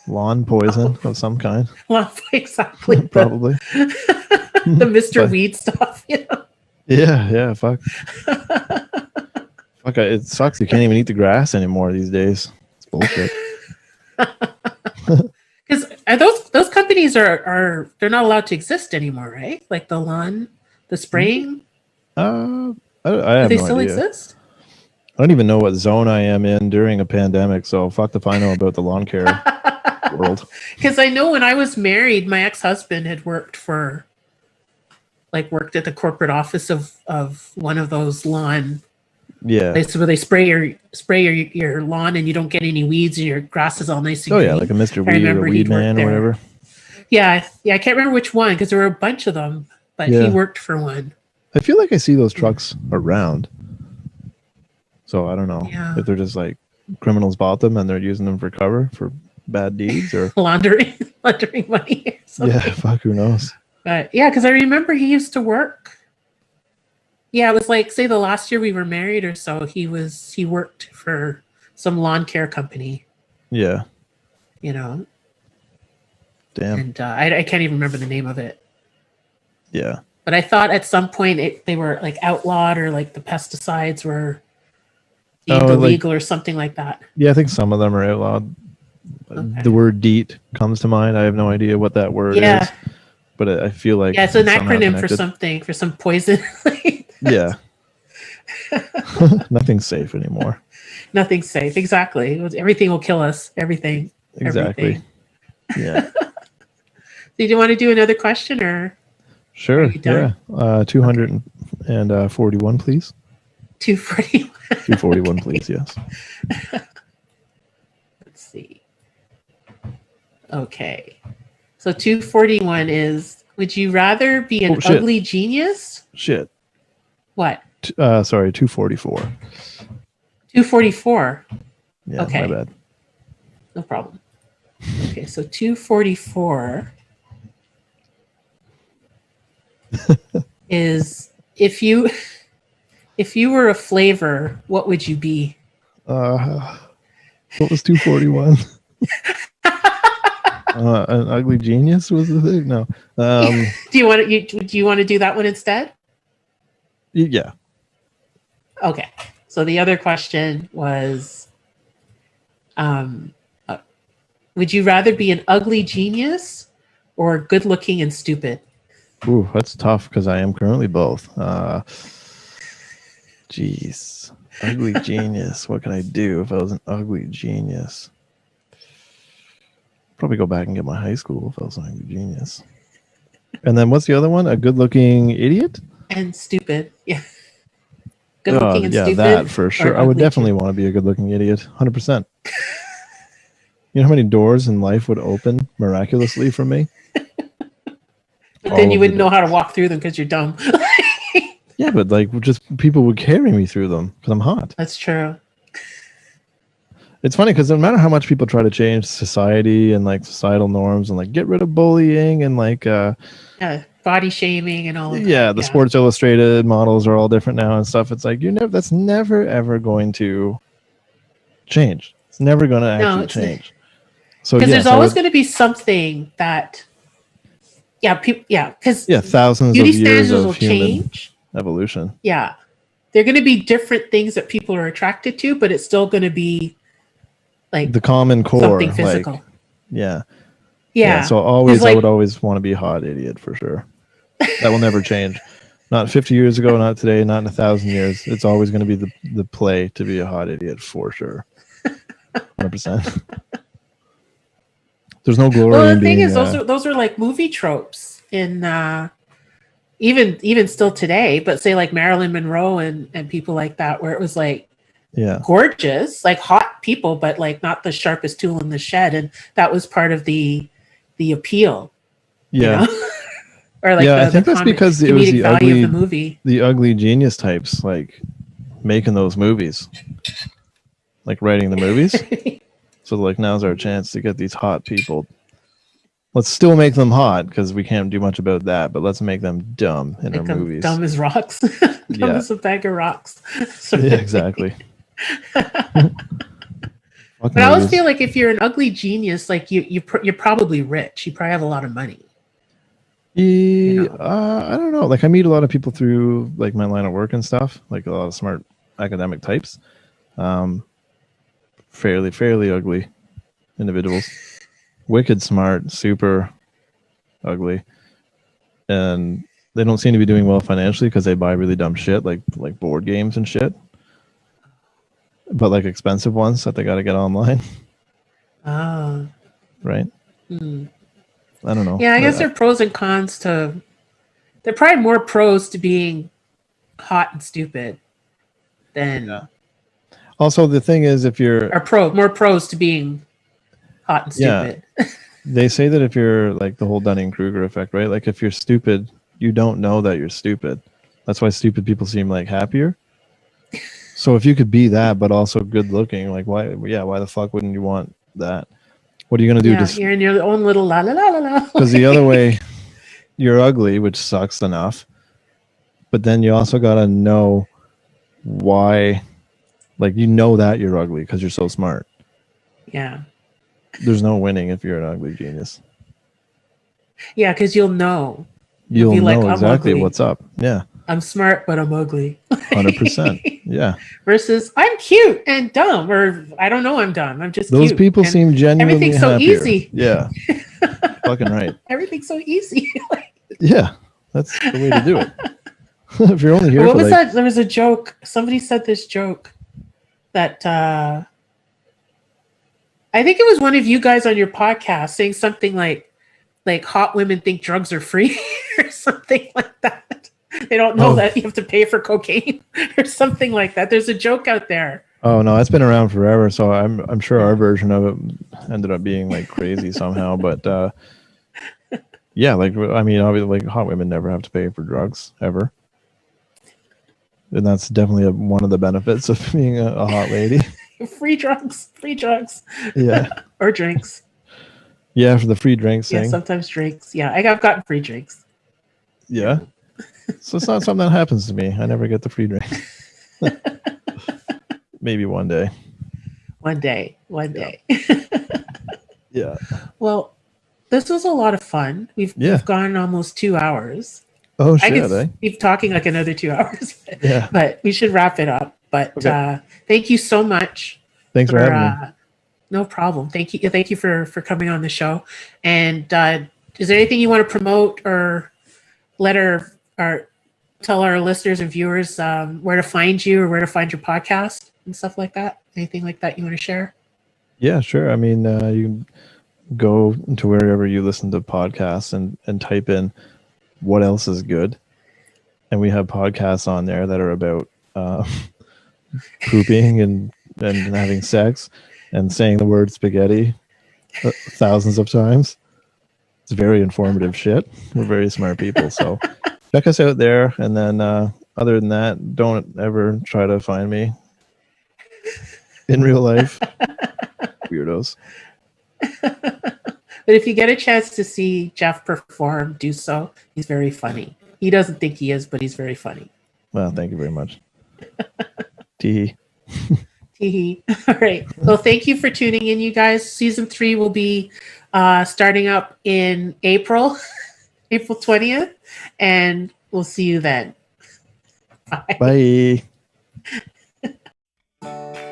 lawn poison of some kind. Well, exactly. Probably. The Mr. Weed stuff, you know? Yeah, fuck. Fuck, it sucks. You can't even eat the grass anymore these days. It's bullshit. Because those companies are they're not allowed to exist anymore, right? Like the spraying. I have Do they no still idea. exist? I don't even know what zone I am in during a pandemic, so fuck if I know about the lawn care world. Because I know when I was married, my ex-husband had worked at the corporate office of one of those lawn places where they spray your lawn and you don't get any weeds and your grass is all nice and green. Like a Mr. Weed or Weed Man or whatever. Yeah, I can't remember which one because there were a bunch of them, but he worked for one. I feel like I see those trucks around. So I don't know if they're just like criminals bought them and they're using them for cover for bad deeds or laundering money or something. Yeah, fuck, who knows? But yeah, because I remember he used to work. Yeah, it was like, say the last year we were married or so, he worked for some lawn care company. Yeah. You know. Damn. And I can't even remember the name of it. Yeah. But I thought at some point they were like outlawed or like the pesticides were deemed illegal or something like that. Yeah, I think some of them are outlawed. Okay. The word DEET comes to mind. I have no idea what that word is. But I feel like it's an acronym for something, for some poison. Yeah. Nothing's safe anymore. Nothing's safe. Exactly. Everything will kill us. Everything. Exactly. Everything. Yeah. Do you want to do another question or? Sure. Yeah. 241, please. 241. 241, please. Yes. Let's see. Okay. So 241 is, would you rather be an ugly genius? Shit. What? Sorry, 244. 244. Yeah, my bad. No problem. Okay, so 244 is if you were a flavor, what would you be? What was 241? An ugly genius was the thing. No. Do you want to do that one instead? Yeah. Okay. So the other question was, would you rather be an ugly genius or good looking and stupid? Ooh, that's tough because I am currently both. Jeez. Ugly genius. What could I do if I was an ugly genius? Probably go back and get my high school if I was an ugly genius. And then what's the other one? A good looking idiot? And stupid. Yeah. Good looking and stupid. Yeah, that for sure. I would definitely want to be a good looking idiot. 100%. You know how many doors in life would open miraculously for me? But then you wouldn't know how to walk through them because you're dumb. Yeah, but like just people would carry me through them because I'm hot. That's true. It's funny because no matter how much people try to change society and like societal norms and like get rid of bullying and like body shaming and all of that. Yeah, the Sports Illustrated models are all different now and stuff. It's like that's never ever going to change. It's never going to actually change. So because there's always going to be something that because thousands of years of human evolution. Yeah. They're going to be different things that people are attracted to, but it's still going to be like the common core, something physical. Like, yeah. So always, I would always want to be a hot idiot for sure. That will never change. Not 50 years ago, not today, not in 1,000 years. It's always going to be the play to be a hot idiot for sure. 100%. There's no glory. Well, the thing is, those are like movie tropes in even still today. But say like Marilyn Monroe and people like that, where it was like gorgeous, like hot people, but like not the sharpest tool in the shed, and that was part of the appeal. Yeah. You know? Or like I think that's because it was the ugly genius types like making those movies, like writing the movies. So like now's our chance to get these hot people. Let's still make them hot because we can't do much about that, but let's make them dumb in our Like I'm movies. dumb as rocks. Dumb as a bag of rocks. Yeah, exactly. But I always feel like if you're an ugly genius, like you're probably rich. You probably have a lot of money. Yeah, I don't know. Like I meet a lot of people through like my line of work and stuff, like a lot of smart academic types. Fairly ugly individuals. Wicked smart, super ugly. And they don't seem to be doing well financially because they buy really dumb shit like board games and shit. But like expensive ones that they got to get online. Oh. Right? I don't know. Yeah, I guess there are pros and cons to. They're probably more pros to being hot and stupid than. Yeah. Also, the thing is, if you're more pros to being hot and stupid. Yeah, they say that if you're like the whole Dunning-Kruger effect, right? Like if you're stupid, you don't know that you're stupid. That's why stupid people seem like happier. So if you could be that, but also good looking, like why the fuck wouldn't you want that? What are you gonna do? Yeah, you're in your own little la la la la la. Because the other way, you're ugly, which sucks enough. But then you also gotta know why. Like you know that you're ugly because you're so smart. Yeah. There's no winning if you're an ugly genius. Yeah, because you'll know. You'll know like, exactly what's up. Yeah. I'm smart, but I'm ugly. 100%. Yeah. Versus I'm cute and dumb, or I don't know I'm dumb. I'm just those cute. people seem genuinely everything's so happier. easy. Yeah. Fucking right. Everything's so easy. Yeah. That's the way to do it. If you're only here what for was that? There was a joke. Somebody said this joke that I think it was one of you guys on your podcast saying something like hot women think drugs are free or something like that. They don't know that you have to pay for cocaine or something like that. There's a joke out there. Oh no, it's been around forever. So I'm sure our version of it ended up being like crazy somehow. But yeah, like I mean, obviously, like hot women never have to pay for drugs ever, and that's definitely one of the benefits of being a hot lady. Free drugs. Yeah. Or drinks. Yeah, for the free drinks thing. Yeah, sometimes drinks. Yeah, I've gotten free drinks. Yeah. So it's not something that happens to me. I never get the free drink. Maybe one day. One day. Yeah. Well, this was a lot of fun. We've gone almost 2 hours. Oh shit! I could keep talking like another 2 hours. Yeah. But we should wrap it up. But thank you so much. Thanks for having me. No problem. Thank you for coming on the show. And is there anything you want to promote or tell our listeners and viewers where to find you or where to find your podcast and stuff like that? Anything like that you want to share? Yeah, sure. I mean, you can go to wherever you listen to podcasts and type in what else is good. And we have podcasts on there that are about pooping and having sex and saying the word spaghetti thousands of times. It's very informative shit. We're very smart people. So check us out there. And then other than that, don't ever try to find me in real life. Weirdos. But if you get a chance to see Jeff perform, do so. He's very funny. He doesn't think he is, but he's very funny. Well, thank you very much. Tee. All right. Well, thank you for tuning in, you guys. Season 3 will be starting up in April 20th, and we'll see you then. Bye. Bye.